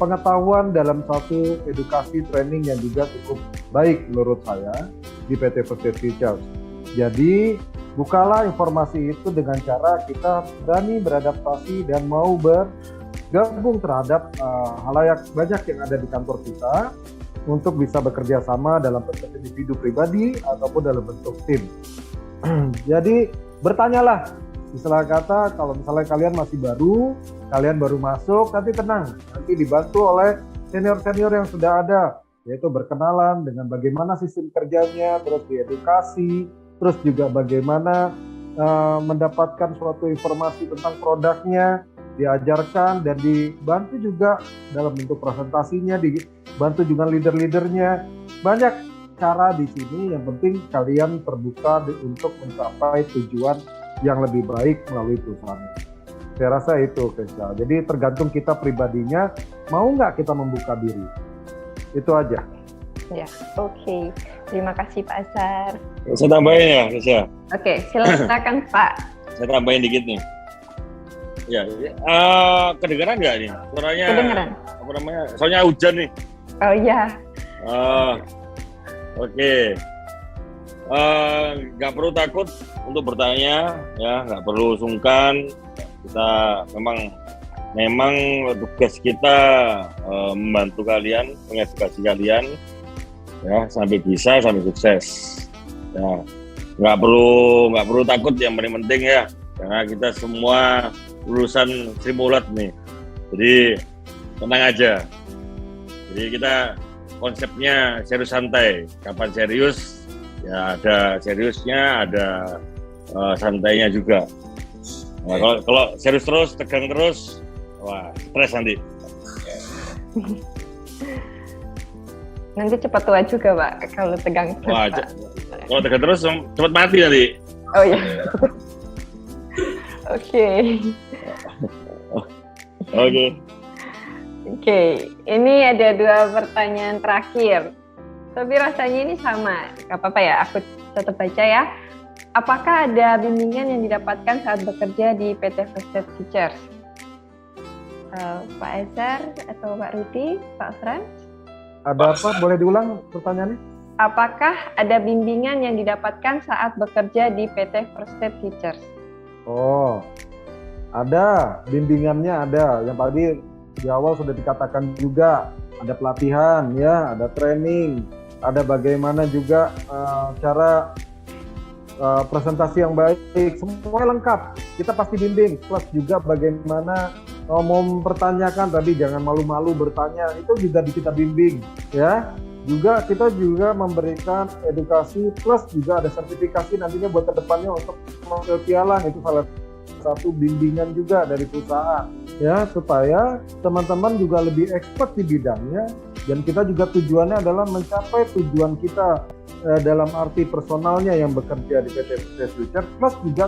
pengetahuan dalam satu edukasi training yang juga cukup baik menurut saya di PT First Aid Futures. Jadi bukalah informasi itu dengan cara kita berani beradaptasi dan mau bergabung terhadap halayak banyak yang ada di kantor kita untuk bisa bekerja sama dalam bentuk individu pribadi ataupun dalam bentuk tim. Jadi bertanyalah, istilah kata kalau misalnya kalian masih baru, kalian baru masuk, nanti tenang, nanti dibantu oleh senior-senior yang sudah ada, yaitu berkenalan dengan bagaimana sistem kerjanya, terus diedukasi, terus juga bagaimana mendapatkan suatu informasi tentang produknya, diajarkan dan dibantu juga dalam bentuk presentasinya, dibantu juga leader-leadernya. Banyak cara di sini, yang penting kalian terbuka untuk mencapai tujuan yang lebih baik melalui perusahaan. Saya rasa itu, Kesha. Jadi tergantung kita pribadinya, mau nggak kita membuka diri. Itu aja. Ya, oke. Terima kasih Pak Azhar. Saya tambahin ya, Kesha. Oke, silakan Pak. Saya tambahin dikit nih. Ya, kedengeran nggak nih? Suaranya. Kedengeran. Apa namanya? Soalnya hujan nih. Oh iya. Oke. Nggak perlu takut untuk bertanya, ya, nggak perlu sungkan. Kita memang tugas kita membantu kalian, mengedukasi kalian, ya, sampai bisa, sampai sukses. Ya, nggak perlu takut. Yang paling penting ya, karena kita semua lulusan Sri Mulat nih, jadi tenang aja. Jadi kita konsepnya serius santai. Kapan serius? Ya ada seriusnya, ada santainya juga. Nah, kalau serius terus, tegang terus, wah stres nanti. Nanti cepat tua juga Pak, kalau tegang terus. Wah, Pak. kalau tegang terus cepat mati nanti. Oh iya. Oke. Oke, ini ada 2 pertanyaan terakhir. Tapi rasanya ini sama, nggak apa-apa ya, aku tetap baca ya. Apakah ada bimbingan yang didapatkan saat bekerja di PT First Aid Futures? Pak Azhar atau Pak Rudi, Pak Frans? Ada apa? Boleh diulang pertanyaannya? Apakah ada bimbingan yang didapatkan saat bekerja di PT First Aid Futures? Oh, ada bimbingannya, ada. Yang tadi di awal sudah dikatakan juga, ada pelatihan, ya, ada training, ada bagaimana juga cara presentasi yang baik, semua lengkap. Kita pasti bimbing, plus juga bagaimana mau mempertanyakan tadi, jangan malu-malu bertanya, itu juga kita bimbing, ya. Juga kita juga memberikan edukasi, plus juga ada sertifikasi nantinya buat kedepannya untuk mengambil piala, itu salah satu bimbingan juga dari perusahaan, ya, supaya teman-teman juga lebih expert di bidangnya, dan kita juga tujuannya adalah mencapai tujuan kita dalam arti personalnya yang bekerja di PT First Aid Futures, plus juga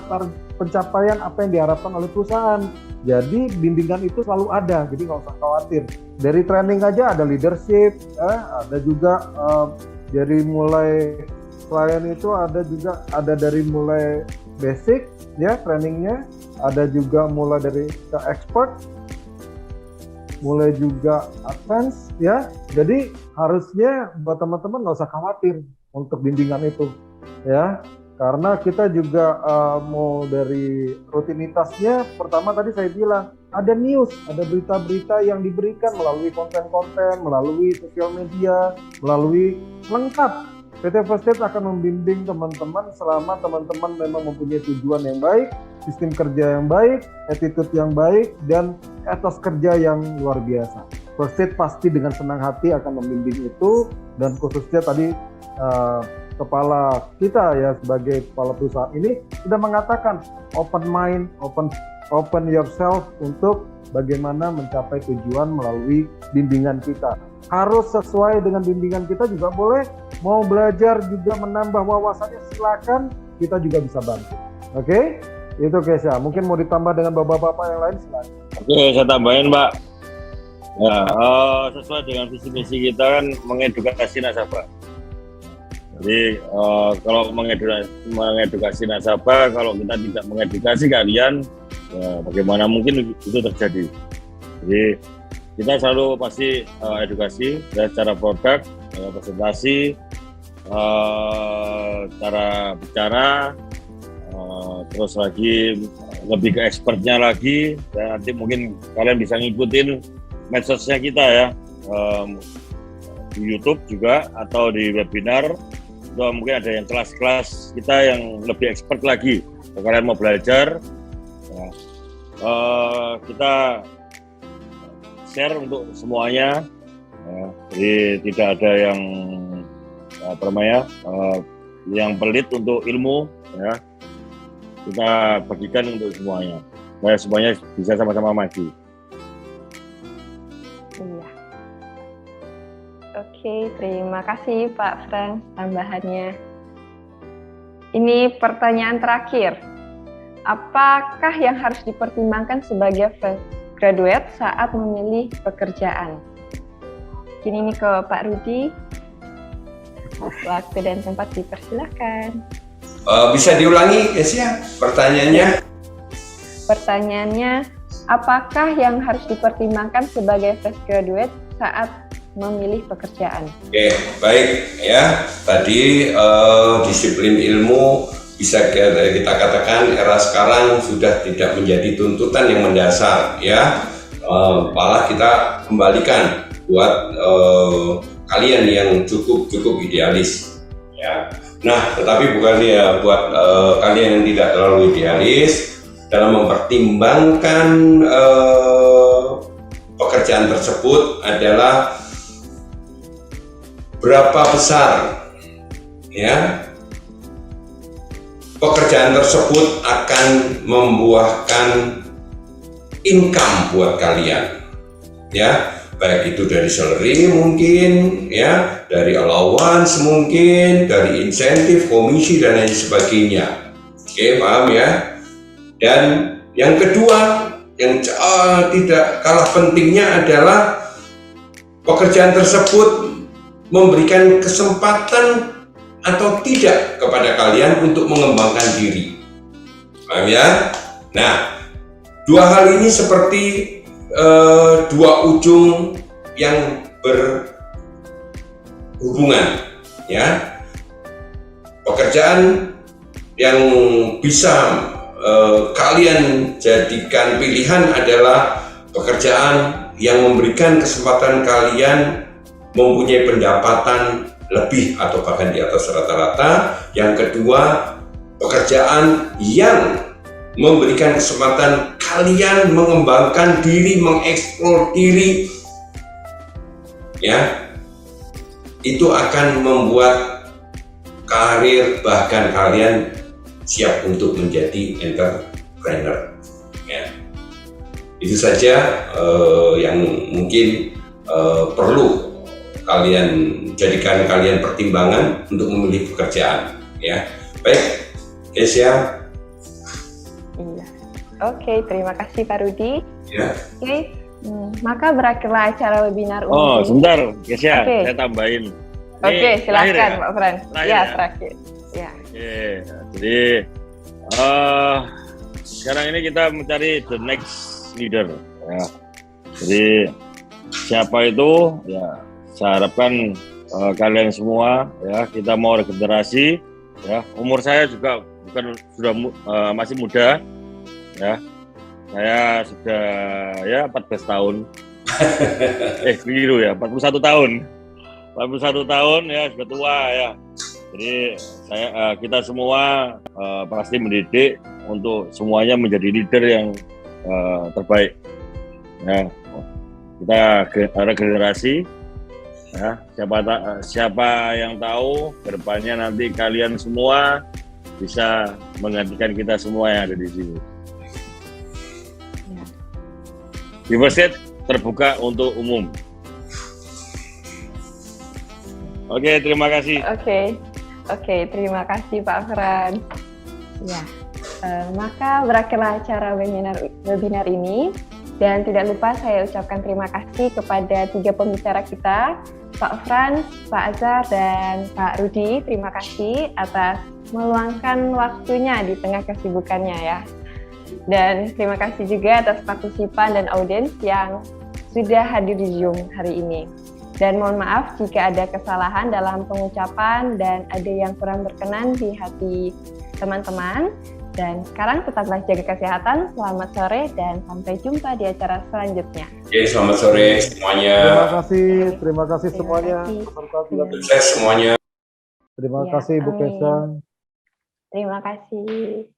pencapaian apa yang diharapkan oleh perusahaan. Jadi bimbingan itu selalu ada, jadi nggak usah khawatir. Dari training aja ada leadership, ada juga dari mulai klien itu ada dari mulai basic, ya, trainingnya, ada juga mulai dari ke expert, mulai juga advance, ya. Jadi harusnya buat teman-teman nggak usah khawatir untuk bimbingan itu, ya, karena kita juga mau dari rutinitasnya. Pertama tadi saya bilang ada news, ada berita-berita yang diberikan melalui konten-konten, melalui sosial media, melalui lengkap. PT First Aid akan membimbing teman-teman selama teman-teman memang mempunyai tujuan yang baik, sistem kerja yang baik, attitude yang baik, dan etos kerja yang luar biasa. First Aid pasti dengan senang hati akan membimbing itu, dan khususnya tadi kepala kita ya sebagai kepala perusahaan ini sudah mengatakan open mind, open yourself untuk bagaimana mencapai tujuan melalui bimbingan kita. Harus sesuai dengan bimbingan kita juga boleh, mau belajar juga menambah wawasannya silakan, kita juga bisa bantu. Oke? Itu Kesha. Mungkin mau ditambah dengan bapak-bapak yang lain silakan. Oke, saya tambahin Pak. Ya, sesuai dengan visi misi kita kan mengedukasi nasabah. Jadi kalau mengedukasi nasabah, kalau kita tidak mengedukasi kalian, ya bagaimana mungkin itu terjadi. Jadi kita selalu pasti edukasi ya, secara produk, presentasi, cara bicara, terus lagi lebih ke expertnya lagi. Dan nanti mungkin kalian bisa ngikutin medsosnya kita ya, di YouTube juga atau di webinar. Atau mungkin ada yang kelas-kelas kita yang lebih expert lagi. Kalau kalian mau belajar, ya, kita share untuk semuanya. Ya, jadi tidak ada yang yang pelit untuk ilmu. Ya, kita bagikan untuk semuanya. Supaya semuanya bisa sama-sama maju. Iya. Oke, terima kasih Pak Frans tambahannya. Ini pertanyaan terakhir. Apakah yang harus dipertimbangkan sebagai fresh graduate saat memilih pekerjaan? Kini ini ke Pak Rudi. Waktu dan tempat dipersilahkan. Bisa diulangi, Kesha, pertanyaannya? Pertanyaannya, apakah yang harus dipertimbangkan sebagai fresh graduate saat memilih pekerjaan? Oke, baik ya. Tadi disiplin ilmu bisa kita katakan era sekarang sudah tidak menjadi tuntutan yang mendasar ya. Malah kita kembalikan buat kalian yang cukup idealis ya. Nah, tetapi bukan ya buat kalian yang tidak terlalu idealis dalam mempertimbangkan pekerjaan tersebut adalah berapa besar ya pekerjaan tersebut akan membuahkan income buat kalian ya, baik itu dari salary mungkin ya, dari allowance mungkin, dari insentif, komisi dan lain sebagainya. Oke, paham ya? Dan yang kedua yang tidak kalah pentingnya adalah pekerjaan tersebut memberikan kesempatan atau tidak kepada kalian untuk mengembangkan diri. Paham ya? Nah, dua hal ini seperti dua ujung yang berhubungan ya. Pekerjaan yang bisa kalian jadikan pilihan adalah pekerjaan yang memberikan kesempatan kalian mempunyai pendapatan lebih atau bahkan di atas rata-rata. Yang kedua, pekerjaan yang memberikan kesempatan kalian mengembangkan diri, mengeksplor diri ya, itu akan membuat karir bahkan kalian siap untuk menjadi entrepreneur ya. Itu saja yang mungkin perlu kalian jadikan kalian pertimbangan untuk memilih pekerjaan ya. Baik, Kesha. Iya. Oke, terima kasih Pak Rudi. Ya. Oke, maka berakhirlah acara webinar Oh, sebentar, Kesha, Oke. saya tambahin. Oke, Ini silakan terakhir ya? Pak Frans. Terakhir Ya, ya? terakhir. Ya. Oke, jadi sekarang ini kita mencari the next leader ya. Jadi siapa itu ya, saya harapkan kalian semua ya, kita mau regenerasi ya. Umur saya juga masih muda ya. Saya sudah ya 14 tahun. Keliru ya, 41 tahun. 41 tahun ya, sudah tua ya. Jadi kita semua pasti mendidik untuk semuanya menjadi leader yang terbaik. Ya. kita regenerasi. Ya, siapa yang tahu kedepannya nanti kalian semua bisa menggantikan kita semua yang ada di sini. Universitas terbuka untuk umum. Oke, terima kasih. Oke, terima kasih Pak Fran. Ya, maka berakhirlah acara webinar ini. Dan tidak lupa saya ucapkan terima kasih kepada 3 pembicara kita, Pak Frans, Pak Azhar, dan Pak Rudi. Terima kasih atas meluangkan waktunya di tengah kesibukannya ya. Dan terima kasih juga atas partisipan dan audiens yang sudah hadir di Zoom hari ini. Dan mohon maaf jika ada kesalahan dalam pengucapan dan ada yang kurang berkenan di hati teman-teman. Dan sekarang tetaplah jaga kesehatan, selamat sore, dan sampai jumpa di acara selanjutnya. Oke, selamat sore semuanya. Terima kasih semuanya. Sukses semuanya. Terima kasih Bu Kesa. Terima kasih.